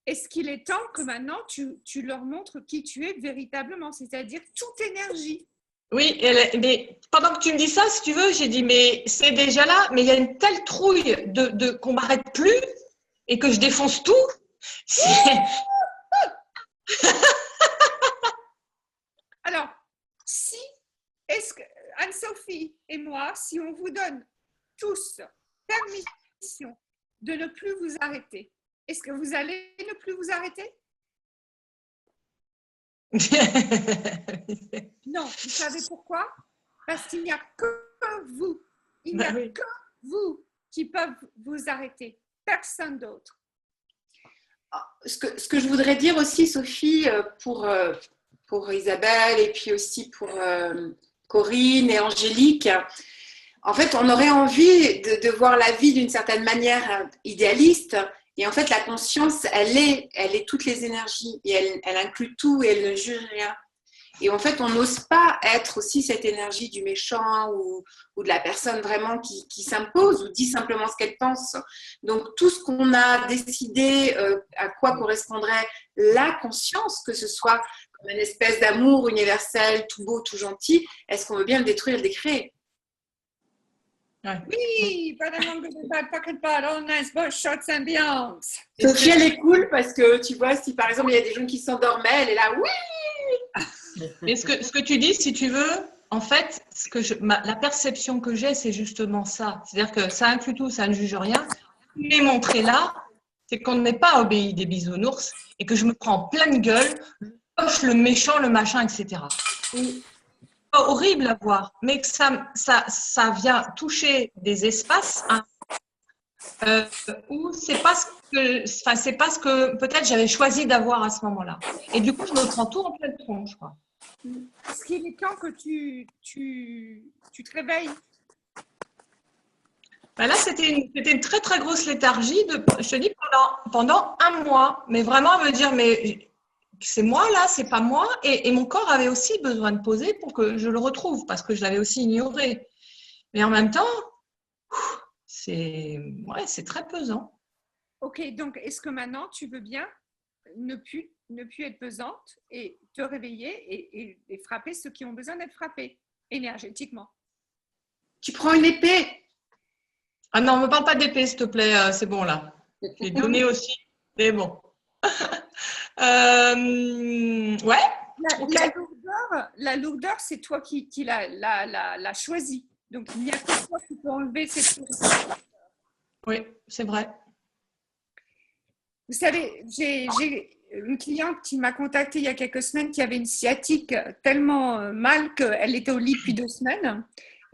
Est-ce qu'il est temps que maintenant, tu leur montres qui tu es véritablement, c'est-à-dire toute énergie? Oui, mais pendant que tu me dis ça, si tu veux, j'ai dit, mais c'est déjà là, mais il y a une telle trouille qu'on m'arrête plus et que je défonce tout. Alors, est-ce que Anne-Sophie et moi, si on vous donne tous permission de ne plus vous arrêter, est-ce que vous allez ne plus vous arrêter? Non, vous savez pourquoi? Parce qu'il n'y a que vous. Il n'y a que vous qui peuvent vous arrêter. Personne d'autre. Ce que je voudrais dire aussi, Sophie, pour Isabelle et puis aussi pour Corinne et Angélique, en fait, on aurait envie de voir la vie d'une certaine manière idéaliste. Et en fait, la conscience, elle est toutes les énergies et elle inclut tout et elle ne juge rien. Et en fait, on n'ose pas être aussi cette énergie du méchant ou de la personne vraiment qui s'impose ou dit simplement ce qu'elle pense. Donc, tout ce qu'on a décidé à quoi correspondrait la conscience, que ce soit comme une espèce d'amour universel, tout beau, tout gentil, est-ce qu'on veut bien le détruire, le décréer? Oui, pas de manque de bad, pocket bad, all nice, boys, shorts and beyond. Sophie, elle est cool parce que tu vois, si par exemple il y a des gens qui s'endormaient, elle est là, oui. Et ce que tu dis, si tu veux, en fait, la perception que j'ai, c'est justement ça. C'est-à-dire que ça inclut tout, ça ne juge rien. Mais montrer là, c'est qu'on n'est pas obéi des bisounours et que je me prends en pleine gueule, le moche, le méchant, le machin, etc. C'est pas horrible à voir, mais que ça vient toucher des espaces où c'est pas ce que peut-être j'avais choisi d'avoir à ce moment-là. Et du coup, je me prends tout en pleine tronche, quoi. Est-ce qu'il est temps que tu te réveilles? Ben là, c'était une très, très grosse léthargie, je te dis, pendant un mois. Mais vraiment à me dire, mais c'est moi là, c'est pas moi. Et mon corps avait aussi besoin de poser pour que je le retrouve, parce que je l'avais aussi ignoré. Mais en même temps, c'est très pesant. Ok, donc est-ce que maintenant tu veux bien ne plus être pesante et te réveiller et frapper ceux qui ont besoin d'être frappés énergétiquement? Tu prends une épée. Ah non, ne me parle pas d'épée, s'il te plaît, c'est bon là. Je l'ai donné aussi, c'est bon. Ouais. La lourdeur, c'est toi qui l'a choisie. Donc, il n'y a que toi qui peux enlever cette lourdeur. Oui, c'est vrai. Vous savez, j'ai une cliente qui m'a contactée il y a quelques semaines qui avait une sciatique tellement mal qu'elle était au lit depuis 2 semaines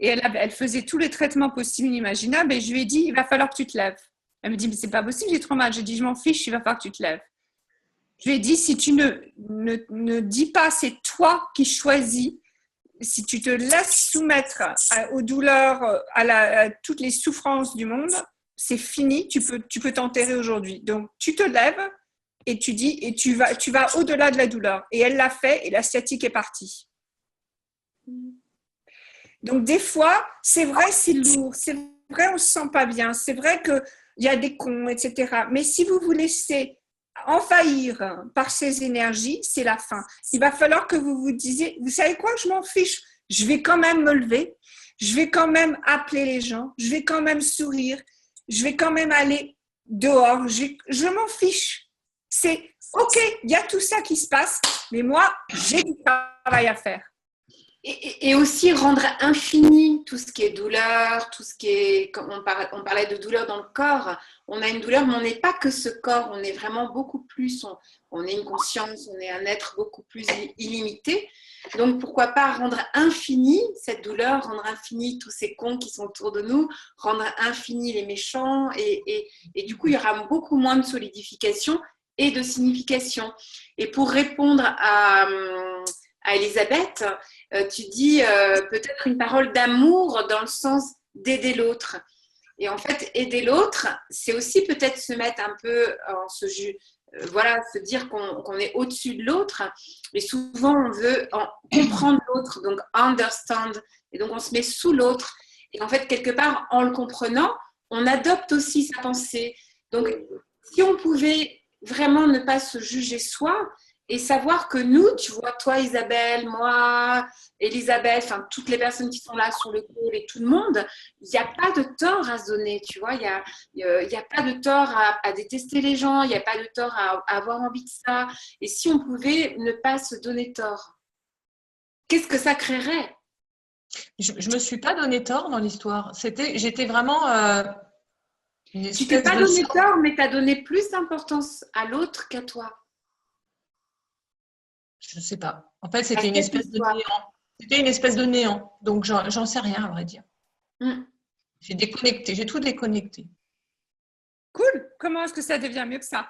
et elle faisait tous les traitements possibles et imaginables et je lui ai dit, il va falloir que tu te lèves. Elle me dit, mais c'est pas possible, j'ai trop mal. J'ai dit, je m'en fiche, il va falloir que tu te lèves. Je lui ai dit, si tu ne dis pas, c'est toi qui choisis, si tu te laisses soumettre aux douleurs, à toutes les souffrances du monde, c'est fini, tu peux t'enterrer aujourd'hui. Donc, tu te lèves et tu dis, et tu vas au-delà de la douleur. Et elle l'a fait et la sciatique est partie. Donc, des fois, c'est vrai, c'est lourd, c'est vrai, on ne se sent pas bien, c'est vrai qu'il y a des cons, etc. Mais si vous vous laissez envahir par ces énergies, c'est la fin. Il va falloir que vous vous disiez, vous savez quoi, je m'en fiche, je vais quand même me lever, je vais quand même appeler les gens, je vais quand même sourire, je vais quand même aller dehors, je m'en fiche. C'est OK, il y a tout ça qui se passe, mais moi, j'ai du travail à faire. Et aussi rendre infini tout ce qui est douleur, tout ce qui est, quand on parlait de douleur dans le corps, on a une douleur, mais on n'est pas que ce corps, on est vraiment beaucoup plus, on est une conscience, on est un être beaucoup plus illimité. Donc pourquoi pas rendre infini cette douleur, rendre infini tous ces cons qui sont autour de nous, rendre infini les méchants, et du coup il y aura beaucoup moins de solidification et de signification. Et pour répondre à Elisabeth, tu dis peut-être une parole d'amour dans le sens d'aider l'autre. Et en fait, aider l'autre, c'est aussi peut-être se mettre un peu en se dire qu'on est au-dessus de l'autre. Mais souvent, on veut comprendre l'autre, donc understand. Et donc, on se met sous l'autre. Et en fait, quelque part, en le comprenant, on adopte aussi sa pensée. Donc, si on pouvait vraiment ne pas se juger soi, et savoir que nous, tu vois, toi Isabelle, moi, Elisabeth, enfin toutes les personnes qui sont là sur le call et tout le monde, il n'y a pas de tort à se donner, tu vois, il y a pas de tort à détester les gens, il n'y a pas de tort à avoir envie de ça. Et si on pouvait ne pas se donner tort, qu'est-ce que ça créerait? Je ne me suis pas donné tort dans l'histoire. J'étais vraiment... tu t'es pas donné tort, mais tu as donné plus d'importance à l'autre qu'à toi. Je ne sais pas. En fait, c'était une espèce de néant. C'était une espèce de néant. Donc, j'en sais rien, à vrai dire. J'ai déconnecté. J'ai tout déconnecté. Cool. Comment est-ce que ça devient mieux que ça?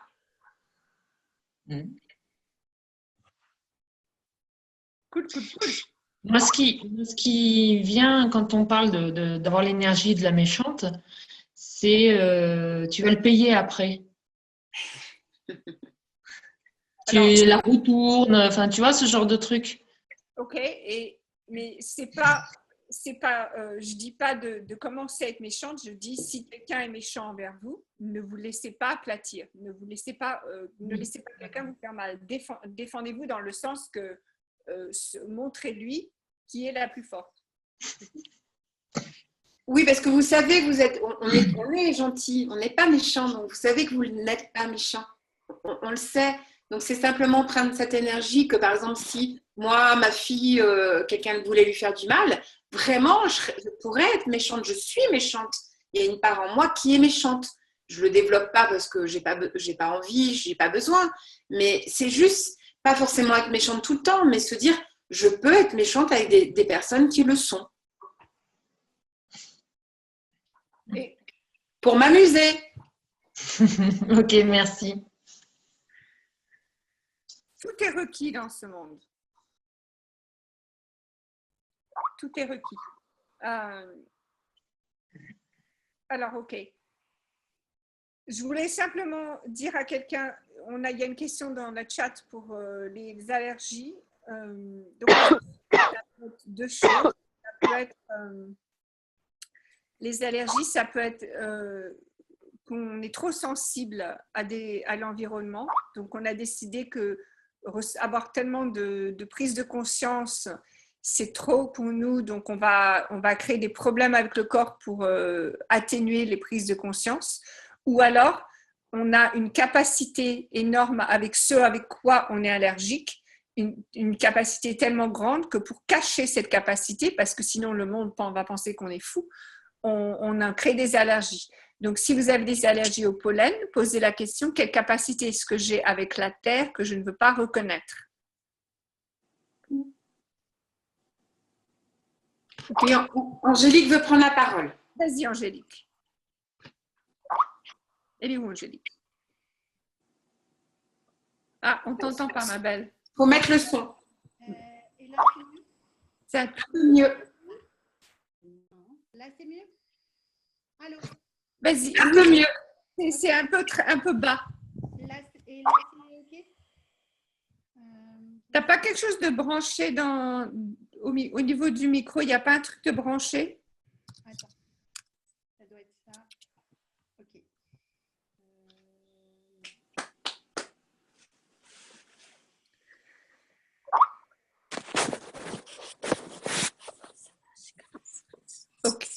Cool. Moi, ce qui vient quand on parle d'avoir l'énergie de la méchante, c'est tu vas le payer après. La roue tourne, enfin, tu vois, ce genre de truc. Ok, mais c'est pas je dis pas de commencer à être méchante. Je dis si quelqu'un est méchant envers vous, ne vous laissez pas aplatir. Ne laissez pas quelqu'un vous faire mal. Défendez-vous dans le sens que montrez-lui qui est la plus forte. Oui, parce que vous savez que on est gentil, on n'est pas méchant, donc vous savez que vous n'êtes pas méchant. On le sait. Donc c'est simplement prendre cette énergie que, par exemple, si moi, ma fille, quelqu'un voulait lui faire du mal, vraiment, je pourrais être méchante. Je suis méchante. Il y a une part en moi qui est méchante. Je le développe pas parce que j'ai pas envie, j'ai pas besoin. Mais c'est juste pas forcément être méchante tout le temps, mais se dire je peux être méchante avec des personnes qui le sont. Et pour m'amuser. Ok, merci. tout est requis dans ce monde. Tout est requis. Alors, ok. Je voulais simplement dire à quelqu'un, il y a une question dans le chat pour les allergies. Donc, ça peut être deux choses. Ça peut être, les allergies, ça peut être qu'on est trop sensible à l'environnement. Donc, on a décidé que avoir tellement de prise de conscience, c'est trop pour nous. Donc, on va créer des problèmes avec le corps pour atténuer les prises de conscience. Ou alors, on a une capacité énorme avec ce avec quoi on est allergique, une capacité tellement grande que pour cacher cette capacité, parce que sinon le monde va penser qu'on est fou, on a créé des allergies. Donc, si vous avez des allergies au pollen, posez la question, quelle capacité est-ce que j'ai avec la terre que je ne veux pas reconnaître? Ok, Angélique veut prendre la parole. Vas-y, Angélique. Elle est où, Angélique? Ah, on t'entend pas, ma belle. Il faut mettre le son. Et là, c'est mieux? C'est Un peu mieux. Non. Là, c'est mieux? Allô? Vas-y. Un peu mieux. C'est un peu bas. Là, et là, c'est OK? T'as pas quelque chose de branché au niveau du micro? Il n'y a pas un truc de branché? Attends. Ça doit être ça. OK. Ok.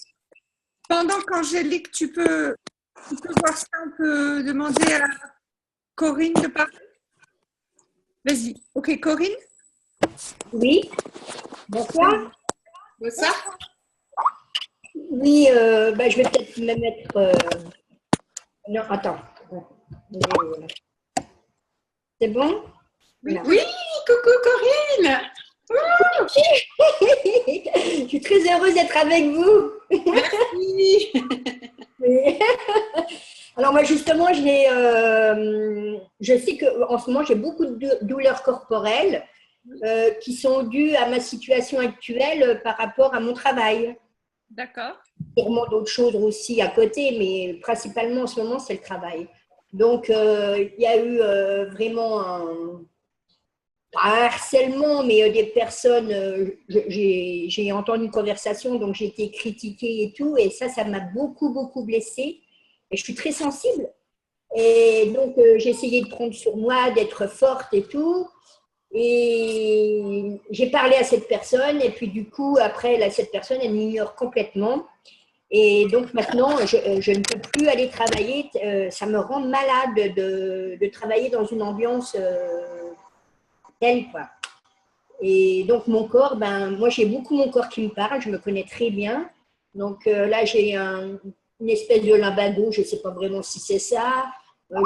Pendant qu'Angélique, tu peux voir ça, on peut demander à Corinne de parler. Vas-y. Ok, Corinne? Oui, bonsoir. Bonsoir. Oui, je vais peut-être me mettre. Non, attends. C'est bon? Voilà. Oui, coucou Corinne. Je suis très heureuse d'être avec vous. Merci. Oui. Alors moi justement, je sais qu'en ce moment j'ai beaucoup de douleurs corporelles qui sont dues à ma situation actuelle par rapport à mon travail. D'accord. Sûrement d'autres choses aussi à côté, mais principalement en ce moment c'est le travail. Donc il y a eu vraiment pas un harcèlement, mais des personnes, j'ai entendu une conversation, donc j'ai été critiquée et tout, et ça m'a beaucoup, beaucoup blessée. Et je suis très sensible. Et donc, j'ai essayé de prendre sur moi, d'être forte et tout. Et j'ai parlé à cette personne, et puis du coup, après, cette personne, elle m'ignore complètement. Et donc maintenant, je ne peux plus aller travailler. Ça me rend malade de travailler dans une ambiance telle, quoi. Et donc mon corps, moi j'ai beaucoup mon corps qui me parle, je me connais très bien. Donc là j'ai une espèce de lumbago, je ne sais pas vraiment si c'est ça.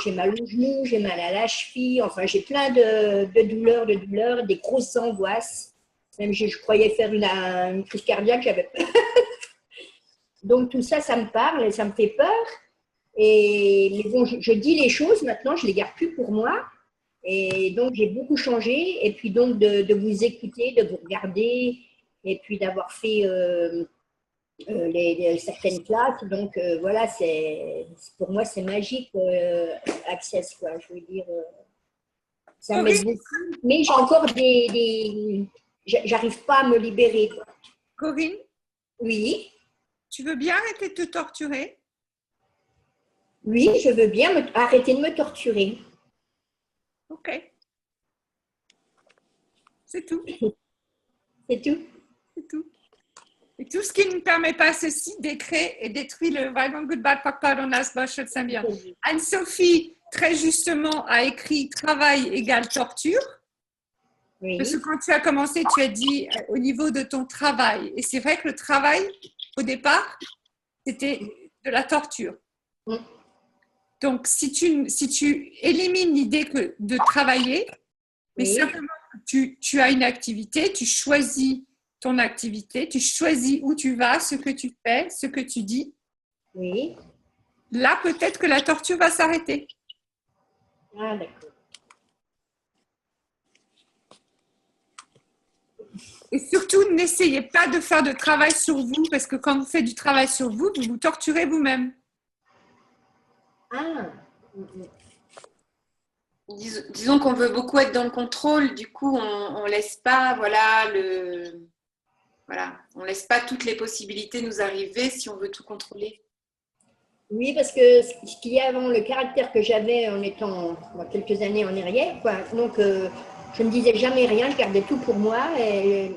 J'ai mal au genou, j'ai mal à la cheville, enfin j'ai plein de douleurs, des grosses angoisses. Même je croyais faire une crise cardiaque, j'avais peur. Donc tout ça, ça me parle et ça me fait peur. Mais bon, je dis les choses maintenant, je ne les garde plus pour moi. Et donc, j'ai beaucoup changé. Et puis, donc, de vous écouter, de vous regarder, et puis d'avoir fait certaines classes. Donc, voilà, pour moi, c'est magique, Access, quoi. Je veux dire, ça m'aide beaucoup. Mais j'ai encore j'arrive pas à me libérer, quoi. Corinne, Oui, Tu veux bien arrêter de te torturer? oui, je veux bien arrêter de me torturer. Ok. C'est tout. C'est tout. C'est tout. Et tout ce qui ne permet pas ceci décrée et détruit le Weilung Gut Bad Pakpadonas Boshet Symbiont. Anne-Sophie, très justement, a écrit travail égale torture. Oui, Parce que quand tu as commencé, tu as dit au niveau de ton travail. Et c'est vrai que le travail, au départ, c'était de la torture. Mm. Donc, si tu élimines l'idée de travailler, mais Oui. simplement tu as une activité, tu choisis ton activité, tu choisis où tu vas, ce que tu fais, ce que tu dis, oui. là, peut-être que la torture va s'arrêter. Ah, d'accord. Et surtout, n'essayez pas de faire de travail sur vous, parce que quand vous faites du travail sur vous, vous vous torturez vous-même. Ah, Disons qu'on veut beaucoup être dans le contrôle, du coup, on laisse pas, on laisse pas toutes les possibilités nous arriver si on veut tout contrôler. oui, parce que ce qu'il y a avant, le caractère que j'avais en étant quelques années en arrière, quoi. Donc, je ne disais jamais rien, je gardais tout pour moi. Et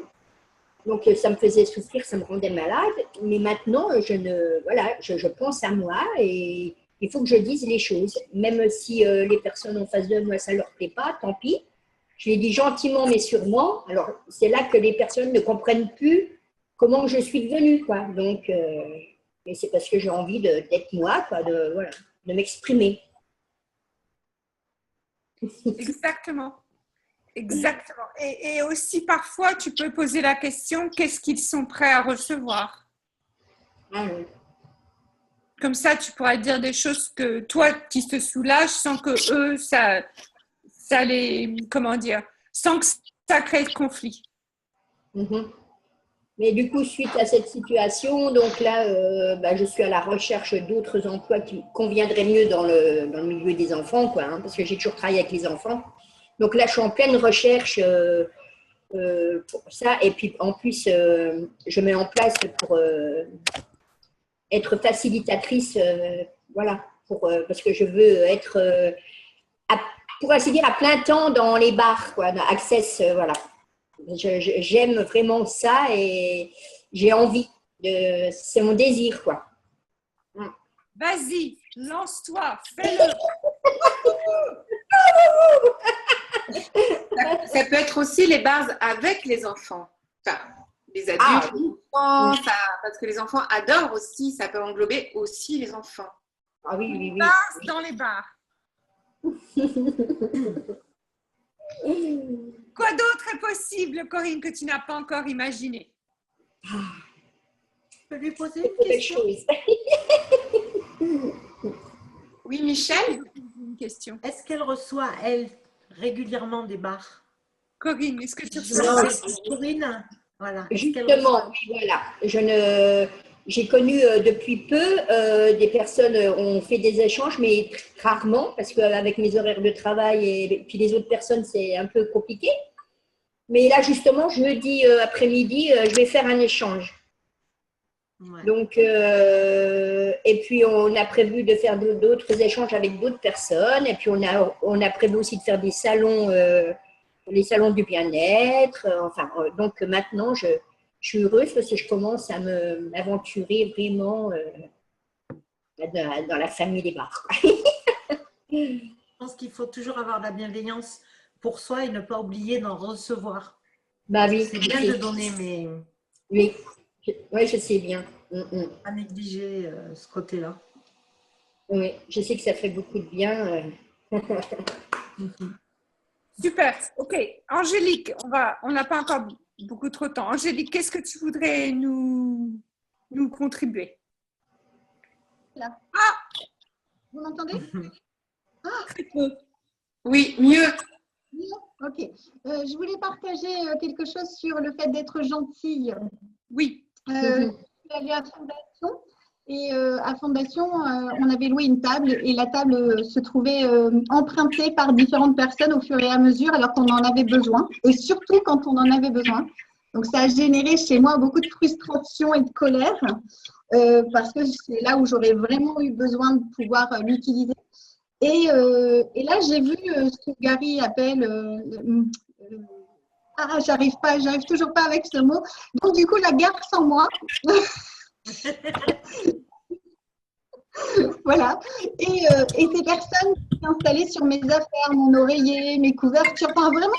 donc, ça me faisait souffrir, ça me rendait malade. Mais maintenant, je pense à moi et il faut que je dise les choses. Même si les personnes en face de moi, ça ne leur plaît pas, tant pis. Je les dis gentiment, mais sûrement. Alors, c'est là que les personnes ne comprennent plus comment je suis devenue, quoi. Donc, et c'est parce que j'ai envie d'être moi, quoi, de m'exprimer. Exactement. Exactement. Et aussi, parfois, tu peux poser la question, qu'est-ce qu'ils sont prêts à recevoir? Ah oui. Comme ça, tu pourras dire des choses que toi, qui te soulagent sans que eux, ça les, comment dire, sans que ça crée de conflit. Mhm. Mais du coup, suite à cette situation, donc là, je suis à la recherche d'autres emplois qui me conviendraient mieux dans le milieu des enfants, quoi, hein, parce que j'ai toujours travaillé avec les enfants. Donc là, je suis en pleine recherche pour ça. Et puis, en plus, je mets en place pour être facilitatrice, voilà, parce que je veux être, pour ainsi dire, à plein temps dans les bars, quoi, dans Access, voilà. J'aime vraiment ça et j'ai envie. C'est mon désir, quoi. Vas-y, lance-toi, fais-le. Ça peut être aussi les bars avec les enfants. Enfin, les adultes, Ah, les enfants, parce que les enfants adorent aussi, ça peut englober aussi les enfants. Ah oui, oui, oui. Passe dans les bars. Quoi d'autre est possible, Corinne, que tu n'as pas encore imaginé? Je peux lui poser une Quelque question? chose. Oui, Michel? Une question. Est-ce qu'elle reçoit, elle, régulièrement des bars? Corinne, est-ce que tu Non, reçois? Corinne, voilà. Justement, oui, voilà. J'ai connu depuis peu des personnes, on fait des échanges, mais rarement, parce qu'avec mes horaires de travail et puis les autres personnes, c'est un peu compliqué. Mais là, justement, jeudi après-midi, je vais faire un échange. Ouais. Donc, et puis on a prévu de faire d'autres échanges avec d'autres personnes. Et puis on a prévu aussi de faire des salons, les salons du bien-être. Donc maintenant, je suis heureuse parce que je commence à m'aventurer vraiment dans la famille des bars. Je pense qu'il faut toujours avoir de la bienveillance pour soi et ne pas oublier d'en recevoir. Bah oui, C'est bien de donner, mais oui, je sais bien. pas négliger ce côté-là. Oui, je sais que ça fait beaucoup de bien. Super. Ok. Angélique, on n'a pas encore beaucoup trop de temps. Angélique, qu'est-ce que tu voudrais nous contribuer? Là. Vous m'entendez? Très peu. Oui, mieux. Ok. Je voulais partager quelque chose sur le fait d'être gentille. Oui. Je suis allée à Fondation et à Fondation, on avait loué une table et la table se trouvait empruntée par différentes personnes au fur et à mesure alors qu'on en avait besoin et surtout quand on en avait besoin. Donc, ça a généré chez moi beaucoup de frustration et de colère parce que c'est là où j'aurais vraiment eu besoin de pouvoir l'utiliser. Et là, j'ai vu ce que Gary appelle j'arrive toujours pas avec ce mot. Donc, du coup, la garce en moi. Voilà. Et ces personnes qui s'est installées sur mes affaires, mon oreiller, mes couvertures, enfin vraiment,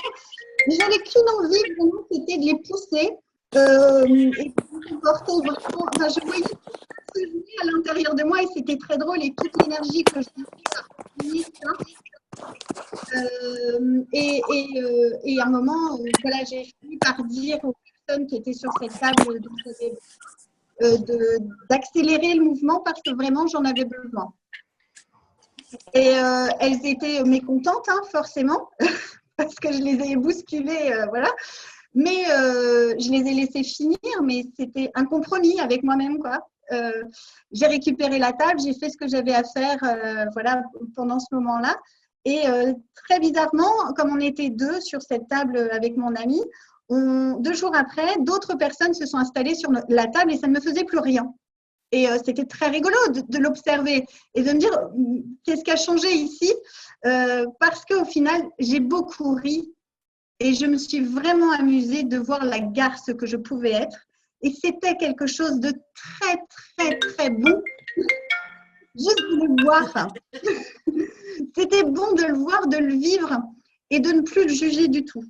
j'avais qu'une envie, vraiment, c'était de les pousser et de porter vraiment, enfin, je voyais tout ce que je voulais à l'intérieur de moi et c'était très drôle et toute l'énergie que je et à un moment, voilà, j'ai fini par dire aux personnes qui étaient sur cette table d'accélérer le mouvement parce que vraiment j'en avais besoin. Et elles étaient mécontentes, hein, forcément, parce que je les ai bousculées, voilà. Mais je les ai laissées finir, mais c'était un compromis avec moi-même, quoi. J'ai récupéré la table, j'ai fait ce que j'avais à faire, voilà, pendant ce moment-là. Et très bizarrement, comme on était deux sur cette table avec mon ami, 2 jours après, d'autres personnes se sont installées sur la table et ça ne me faisait plus rien. Et c'était très rigolo de l'observer et de me dire qu'est-ce qui a changé ici parce qu'au final, j'ai beaucoup ri et je me suis vraiment amusée de voir la garce que je pouvais être. Et c'était quelque chose de très, très, très bon. Juste de le voir. C'était bon de le voir, de le vivre et de ne plus le juger du tout.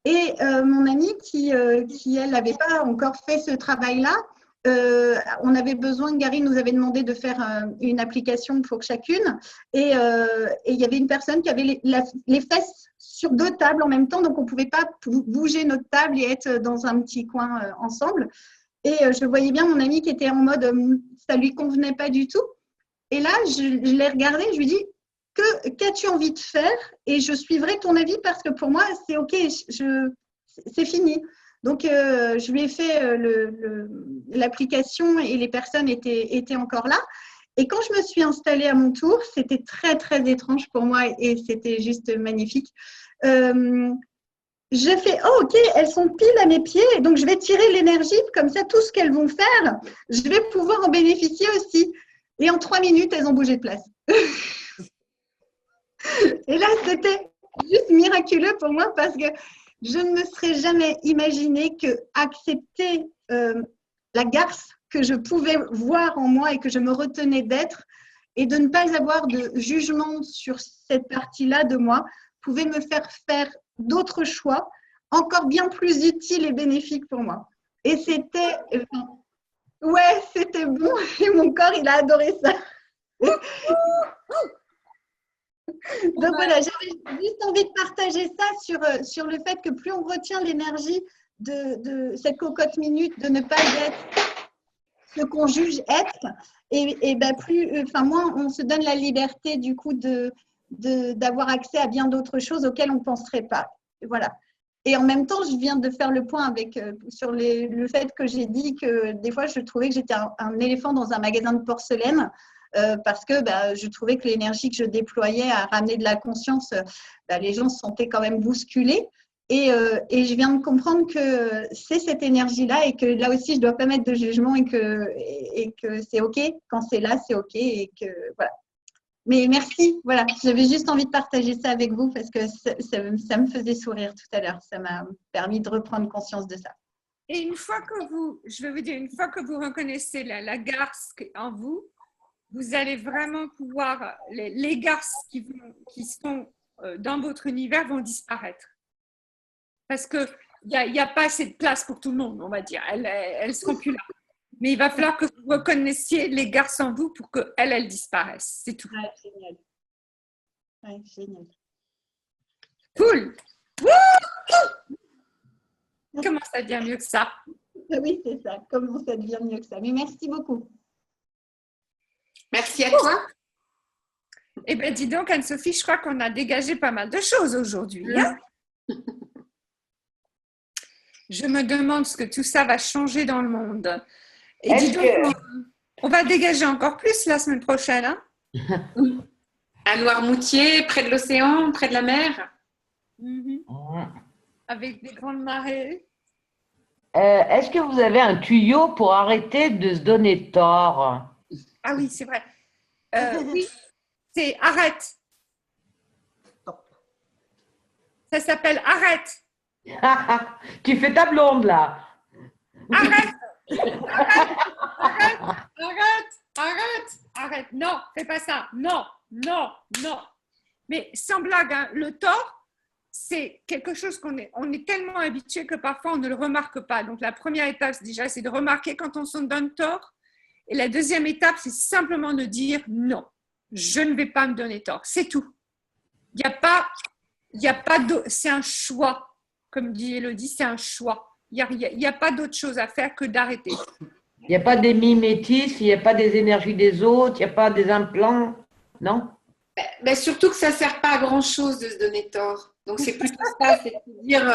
Et mon amie qui elle, n'avait pas encore fait ce travail-là, on avait besoin, Gary nous avait demandé de faire une application pour chacune. Et il y avait une personne qui avait les fesses sur 2 tables en même temps, donc on ne pouvait pas bouger notre table et être dans un petit coin ensemble. Et je voyais bien mon amie qui était en mode, ça ne lui convenait pas du tout. Et là, je l'ai regardée, je lui dis, qu'as-tu envie de faire? Et je suivrai ton avis parce que pour moi, c'est OK, c'est fini. Donc, je lui ai fait l'application et les personnes étaient encore là. Et quand je me suis installée à mon tour, c'était très, très étrange pour moi et c'était juste magnifique. J'ai fait, oh, OK, elles sont pile à mes pieds, donc je vais tirer l'énergie, comme ça, tout ce qu'elles vont faire, je vais pouvoir en bénéficier aussi. Et en 3 minutes, elles ont bougé de place. Et là, c'était juste miraculeux pour moi parce que je ne me serais jamais imaginé que accepter la garce que je pouvais voir en moi et que je me retenais d'être et de ne pas avoir de jugement sur cette partie-là de moi pouvait me faire faire d'autres choix encore bien plus utiles et bénéfiques pour moi. Et c'était, ouais, c'était bon et mon corps, il a adoré ça. Donc voilà, j'avais juste envie de partager ça sur le fait que plus on retient l'énergie de cette cocotte minute, de ne pas être ce qu'on juge être, et ben moins on se donne la liberté du coup d'avoir accès à bien d'autres choses auxquelles on ne penserait pas. Voilà. Et en même temps, je viens de faire le point sur le fait que j'ai dit que des fois, je trouvais que j'étais un éléphant dans un magasin de porcelaine. Parce que je trouvais que l'énergie que je déployais à ramener de la conscience, les gens se sentaient quand même bousculés. Et je viens de comprendre que c'est cette énergie-là et que là aussi, je ne dois pas mettre de jugement et que c'est OK. Quand c'est là, c'est OK. Et que, voilà. Mais merci. Voilà. J'avais juste envie de partager ça avec vous parce que ça me faisait sourire tout à l'heure. Ça m'a permis de reprendre conscience de ça. Et une fois que vous reconnaissez la garce en vous, vous allez vraiment pouvoir, les garces qui sont dans votre univers vont disparaître. Parce qu'il n'y a pas assez de place pour tout le monde, on va dire. Elles ne seront plus là. Mais il va falloir que vous reconnaissiez les garces en vous pour qu'elles disparaissent. C'est tout. Ouais, génial. Ouais, génial. Cool. Comment ça devient mieux que ça? Oui, c'est ça. Comment ça devient mieux que ça? Mais merci beaucoup. Merci à toi. Eh bien, dis donc, Anne-Sophie, je crois qu'on a dégagé pas mal de choses aujourd'hui. Hein? Je me demande ce que tout ça va changer dans le monde. Et dis donc, on va dégager encore plus la semaine prochaine. Hein? À Noirmoutier, près de l'océan, près de la mer. Avec des grandes marées. Est-ce que vous avez un tuyau pour arrêter de se donner tort? Ah oui, c'est vrai. Oui, c'est arrête. Ça s'appelle arrête. Tu fais ta blonde là. Arrête. Arrête. Non, fais pas ça. Non. Mais sans blague, hein, le tort, c'est quelque chose on est tellement habitué que parfois on ne le remarque pas. Donc la première étape, déjà, c'est de remarquer quand on se donne tort. Et la deuxième étape, c'est simplement de dire non, je ne vais pas me donner tort. C'est tout. Il n'y a pas c'est un choix. Comme dit Élodie, c'est un choix. Il n'y a pas d'autre chose à faire que d'arrêter. Il n'y a pas des mimétismes, il n'y a pas des énergies des autres, il n'y a pas des implants, non? Surtout que ça ne sert pas à grand-chose de se donner tort. Donc, c'est plutôt ça, c'est de dire,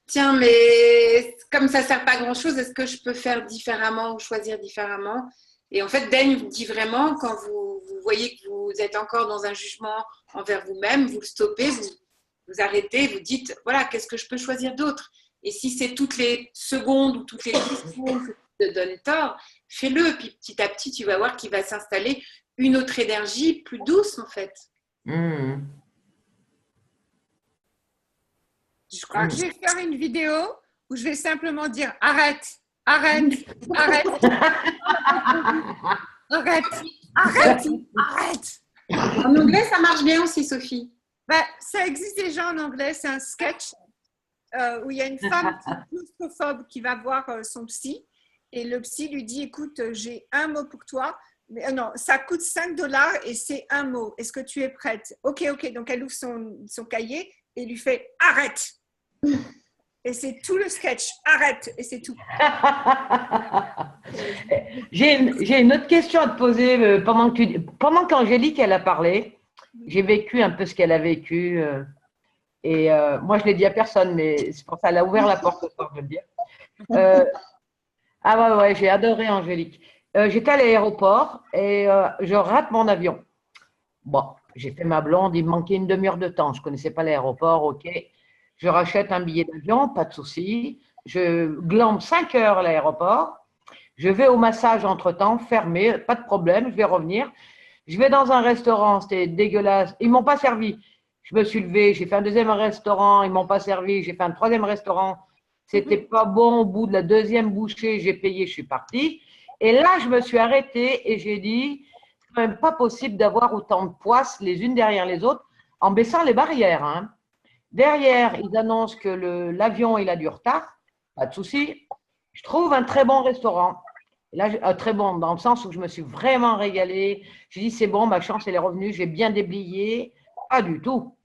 tiens, mais comme ça ne sert pas à grand-chose, est-ce que je peux faire différemment ou choisir différemment? Et en fait, Daigne vous dit vraiment, quand vous voyez que vous êtes encore dans un jugement envers vous-même, vous le stoppez, vous arrêtez, vous dites, voilà, qu'est-ce que je peux choisir d'autre? Et si c'est toutes les secondes ou toutes les 10 secondes que tu te donnes tort, fais-le. Puis petit à petit, tu vas voir qu'il va s'installer une autre énergie plus douce, en fait. Mmh. Je crois que je vais faire une vidéo où je vais simplement dire arrête. En anglais, ça marche bien aussi, Sophie. Ça existe déjà en anglais, c'est un sketch où il y a une femme claustrophobe qui va voir son psy et le psy lui dit écoute, j'ai un mot pour toi. Mais non, ça coûte $5 et c'est un mot. Est-ce que tu es prête? Ok. Donc, elle ouvre son cahier et lui fait « Arrête !» Et c'est tout le sketch. « Arrête !» Et c'est tout. J'ai une autre question à te poser. Pendant qu'Angélique, elle a parlé, j'ai vécu un peu ce qu'elle a vécu. Et moi, je ne l'ai dit à personne, mais c'est pour ça qu'elle a ouvert la porte ce soir, je veux le dire. Ouais, j'ai adoré Angélique. J'étais à l'aéroport et je rate mon avion. Bon, j'ai fait ma blonde, il me manquait une demi-heure de temps. Je ne connaissais pas l'aéroport, ok. Je rachète un billet d'avion, pas de souci. Je glande 5 heures à l'aéroport. Je vais au massage entre-temps, fermé, pas de problème, je vais revenir. Je vais dans un restaurant, c'était dégueulasse. Ils ne m'ont pas servi. Je me suis levée, j'ai fait un deuxième restaurant, ils ne m'ont pas servi. J'ai fait un troisième restaurant. C'était pas bon. Au bout de la deuxième bouchée, j'ai payé, je suis partie. Et là, je me suis arrêtée et j'ai dit, c'est quand même pas possible d'avoir autant de poisses les unes derrière les autres en baissant les barrières. Hein. Derrière, ils annoncent que l'avion, il a du retard. Pas de souci. Je trouve un très bon restaurant. Là, très bon dans le sens où je me suis vraiment régalée. J'ai dit, c'est bon, ma chance, elle est revenue. J'ai bien déblayé. Pas du tout.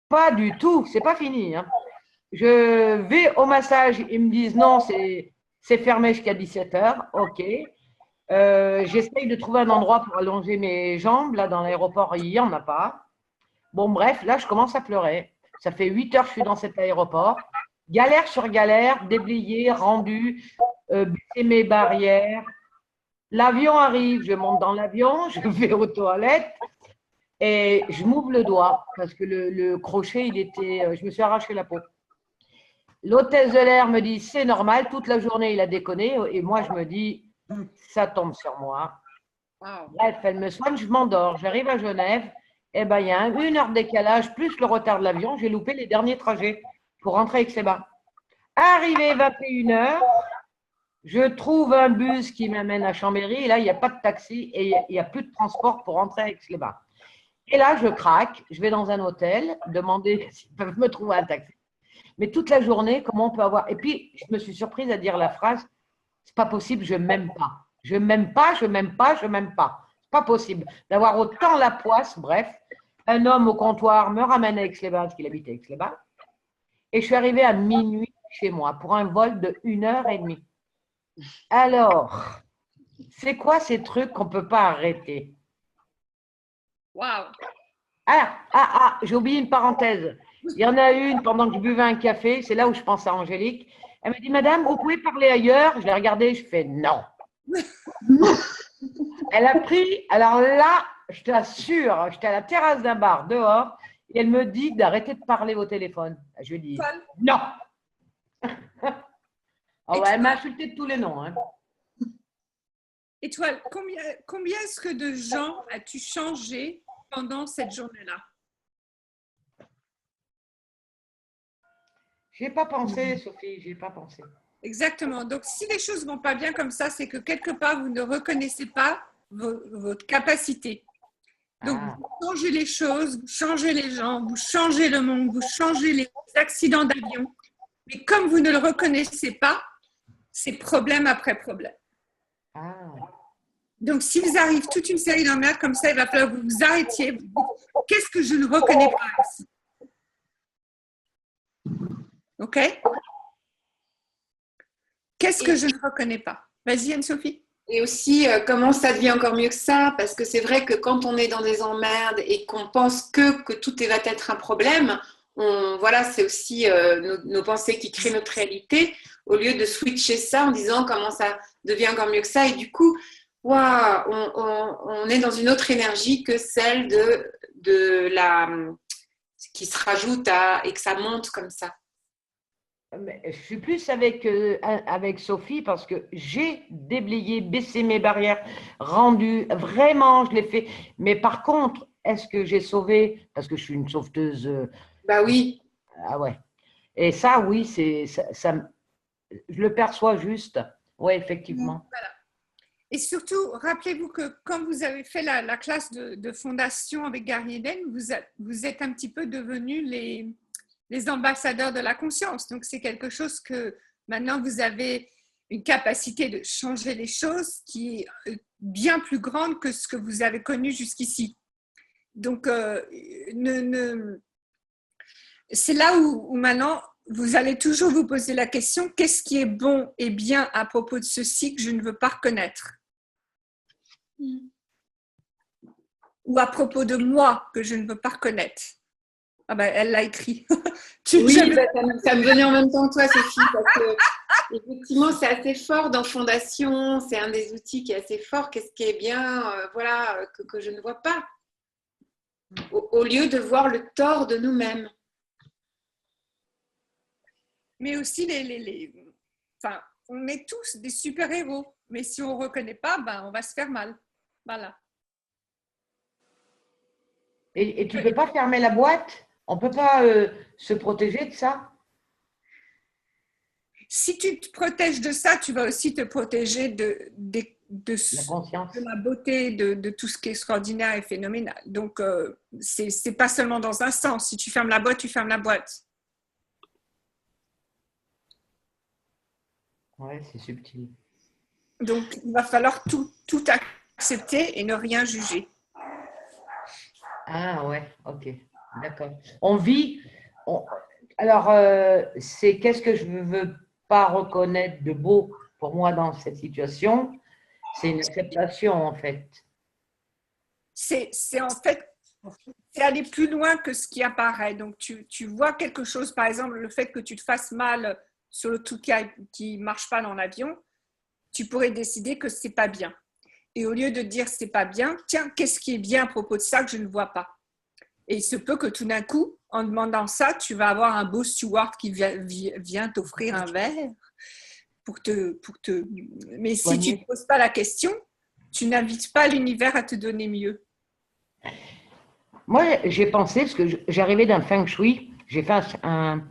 Pas du tout. C'est pas fini. Hein. Je vais au massage. Ils me disent, non, c'est fermé jusqu'à 17 h. OK. J'essaye de trouver un endroit pour allonger mes jambes. Là, dans l'aéroport, il n'y en a pas. Bon, bref, là, je commence à pleurer. Ça fait 8 heures que je suis dans cet aéroport. Galère sur galère, déblayé, rendu, baisser mes barrières. L'avion arrive, je monte dans l'avion, je vais aux toilettes et je m'ouvre le doigt parce que le crochet, je me suis arraché la peau. L'hôtesse de l'air me dit, c'est normal, toute la journée, il a déconné. Et moi, je me dis, ça tombe sur moi. Bref, elle me soigne, je m'endors. J'arrive à Genève. Eh bien, il y a 1 heure de décalage, plus le retard de l'avion. J'ai loupé les derniers trajets pour rentrer à Aix-les-Bains. Arrivé 21 h, je trouve un bus qui m'amène à Chambéry. Et là, il n'y a pas de taxi et il n'y a plus de transport pour rentrer à Aix-les-Bains. Et là, je craque. Je vais dans un hôtel, demander s'ils peuvent me trouver un taxi. Mais toute la journée, comment on peut avoir… Et puis, je me suis surprise à dire la phrase, c'est pas possible, je m'aime pas. Je m'aime pas. C'est pas possible d'avoir autant la poisse. Bref, un homme au comptoir me ramène à Aix-les-Bains, parce qu'il habitait à Aix-les-Bains. Et je suis arrivée à minuit chez moi pour un vol de 1 h 30. Alors, c'est quoi ces trucs qu'on ne peut pas arrêter? Waouh! J'ai oublié une parenthèse. Il y en a une pendant que je buvais un café, c'est là où je pense à Angélique. Elle m'a dit, madame, vous pouvez parler ailleurs? Je l'ai regardée, je fais non. Elle a pris, alors là, je t'assure, j'étais à la terrasse d'un bar dehors et elle me dit d'arrêter de parler au téléphone. Je lui ai dit non. Oh, ouais, elle m'a insulté de tous les noms. Hein. Étoile, combien est-ce que de gens as-tu changé pendant cette journée-là? J'ai pas pensé, Sophie, j'ai pas pensé. Exactement. Donc, si les choses vont pas bien comme ça, c'est que quelque part, vous ne reconnaissez pas votre capacité. Donc, vous changez les choses, vous changez les gens, vous changez le monde, vous changez les accidents d'avion. Mais comme vous ne le reconnaissez pas, c'est problème après problème. Donc, si vous arrive toute une série d'emmerdes comme ça, il va falloir que vous vous arrêtiez. Qu'est-ce que je ne reconnais pas ici? OK? Qu'est-ce que je ne reconnais pas? Vas-y, Anne-Sophie. Et aussi, comment ça devient encore mieux que ça? Parce que c'est vrai que quand on est dans des emmerdes et qu'on pense que tout va être un problème, voilà, c'est aussi nos pensées qui créent notre réalité, au lieu de switcher ça en disant comment ça devient encore mieux que ça. Et du coup, wow, on est dans une autre énergie que celle qui se rajoute et que ça monte comme ça. Je suis plus avec Sophie parce que j'ai déblayé, baissé mes barrières, rendu, vraiment, je l'ai fait. Mais par contre, est-ce que j'ai sauvé? Parce que je suis une sauveteuse. Bah oui. Ah ouais. Et ça, oui, ça, je le perçois juste. Oui, effectivement. Voilà. Et surtout, rappelez-vous que quand vous avez fait la classe de fondation avec Gary Eden, vous êtes un petit peu devenus les ambassadeurs de la conscience. Donc, c'est quelque chose que maintenant, vous avez une capacité de changer les choses qui est bien plus grande que ce que vous avez connu jusqu'ici. Donc, c'est là où maintenant, vous allez toujours vous poser la question, qu'est-ce qui est bon et bien à propos de ceci que je ne veux pas reconnaître? Ou à propos de moi que je ne veux pas reconnaître? Ah ben, elle l'a écrit. Oui, ça me venait en même temps que toi, Sophie, parce que effectivement, c'est assez fort dans Fondation, c'est un des outils qui est assez fort. Qu'est-ce qui est bien, voilà, que je ne vois pas, au lieu de voir le tort de nous-mêmes. Mais aussi, enfin, on est tous des super-héros, mais si on ne reconnaît pas, ben, on va se faire mal. Voilà. Et tu ne peux pas fermer la boîte? On ne peut pas se protéger de ça? Si tu te protèges de ça, tu vas aussi te protéger de la conscience, de la beauté, de tout ce qui est extraordinaire et phénoménal. Donc, c'est pas seulement dans un sens. Si tu fermes la boîte, tu fermes la boîte. Oui, c'est subtil. Donc, il va falloir tout accepter et ne rien juger. Ah ouais, ok, d'accord. On vit. Alors, c'est qu'est-ce que je ne veux pas reconnaître de beau pour moi dans cette situation? C'est une acceptation en fait. C'est en fait, c'est aller plus loin que ce qui apparaît. Donc, tu vois quelque chose, par exemple, le fait que tu te fasses mal sur le truc qui ne marche pas dans l'avion, tu pourrais décider que c'est pas bien. Et au lieu de dire c'est pas bien, tiens, qu'est-ce qui est bien à propos de ça que je ne vois pas? Et il se peut que tout d'un coup, en demandant ça, tu vas avoir un beau steward qui vient t'offrir un verre pour te. Mais si tu ne te poses pas la question, tu n'invites pas l'univers à te donner mieux. Moi, j'ai pensé, parce que j'arrivais d'un feng shui, j'ai fait un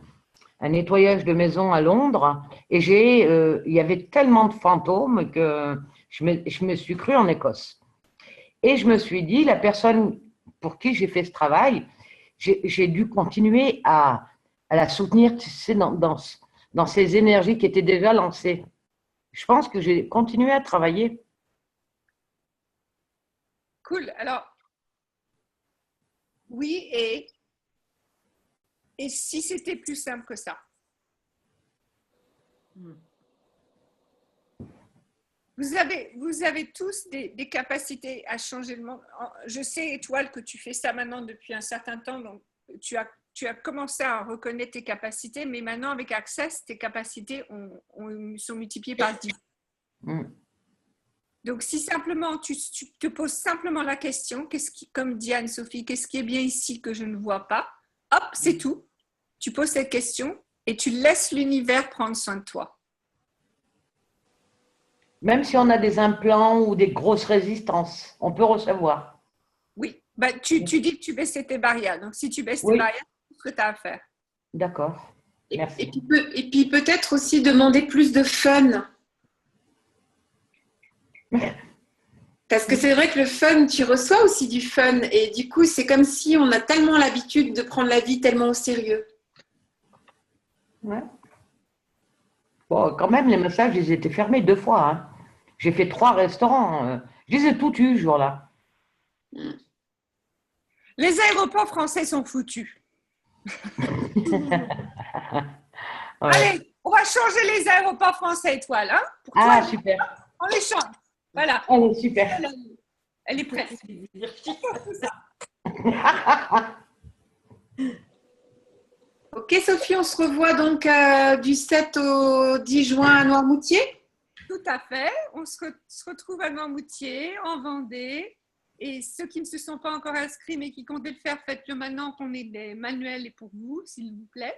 nettoyage de maison à Londres et il y avait tellement de fantômes que je me suis crue en Écosse. Et je me suis dit, la personne pour qui j'ai fait ce travail, j'ai dû continuer à la soutenir, tu sais, dans ces énergies qui étaient déjà lancées. Je pense que j'ai continué à travailler. Cool. Alors, oui, et si c'était plus simple que ça? Vous avez tous des capacités à changer le monde. Je sais, Étoile, que tu fais ça maintenant depuis un certain temps, donc tu as commencé à reconnaître tes capacités, mais maintenant avec Access, tes capacités sont multipliées par 10. Donc, si simplement tu te poses simplement la question, comme dit Anne-Sophie, qu'est-ce qui est bien ici que je ne vois pas? Hop, c'est tout. Tu poses cette question et tu laisses l'univers prendre soin de toi. Même si on a des implants ou des grosses résistances, on peut recevoir. Oui, bah, tu dis que tu baissais tes barrières. Donc, si tu baisses tes Oui. barrières, c'est ce que tu as à faire. D'accord. Merci. Et puis peut-être aussi demander plus de fun. Parce que c'est vrai que le fun, tu reçois aussi du fun. Et du coup, c'est comme si on a tellement l'habitude de prendre la vie tellement au sérieux. Ouais. Bon, quand même, les massages, ils étaient fermés 2 fois. Hein. J'ai fait 3 restaurants. Je les ai tous eus ce jour-là. Les aéroports français sont foutus. Ouais. Allez, on va changer les aéroports français, Étoile. Hein, pour Ah, toi, super. on les change. Voilà. Allez, super. Elle est prête. Ok, Sophie, on se revoit donc du 7 au 10 juin à Noirmoutier. Tout à fait. On se retrouve à Noirmoutier, en Vendée. Et ceux qui ne se sont pas encore inscrits mais qui comptent le faire, faites-le maintenant qu'on ait des manuels pour vous, s'il vous plaît.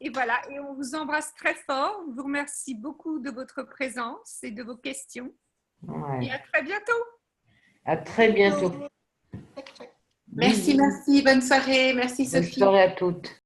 Et voilà, et on vous embrasse très fort. On vous remercie beaucoup de votre présence et de vos questions. Ouais. Et à très bientôt. À très bientôt. Merci, Bisous. merci. Bonne soirée. Merci, Bonne Sophie. soirée à toutes.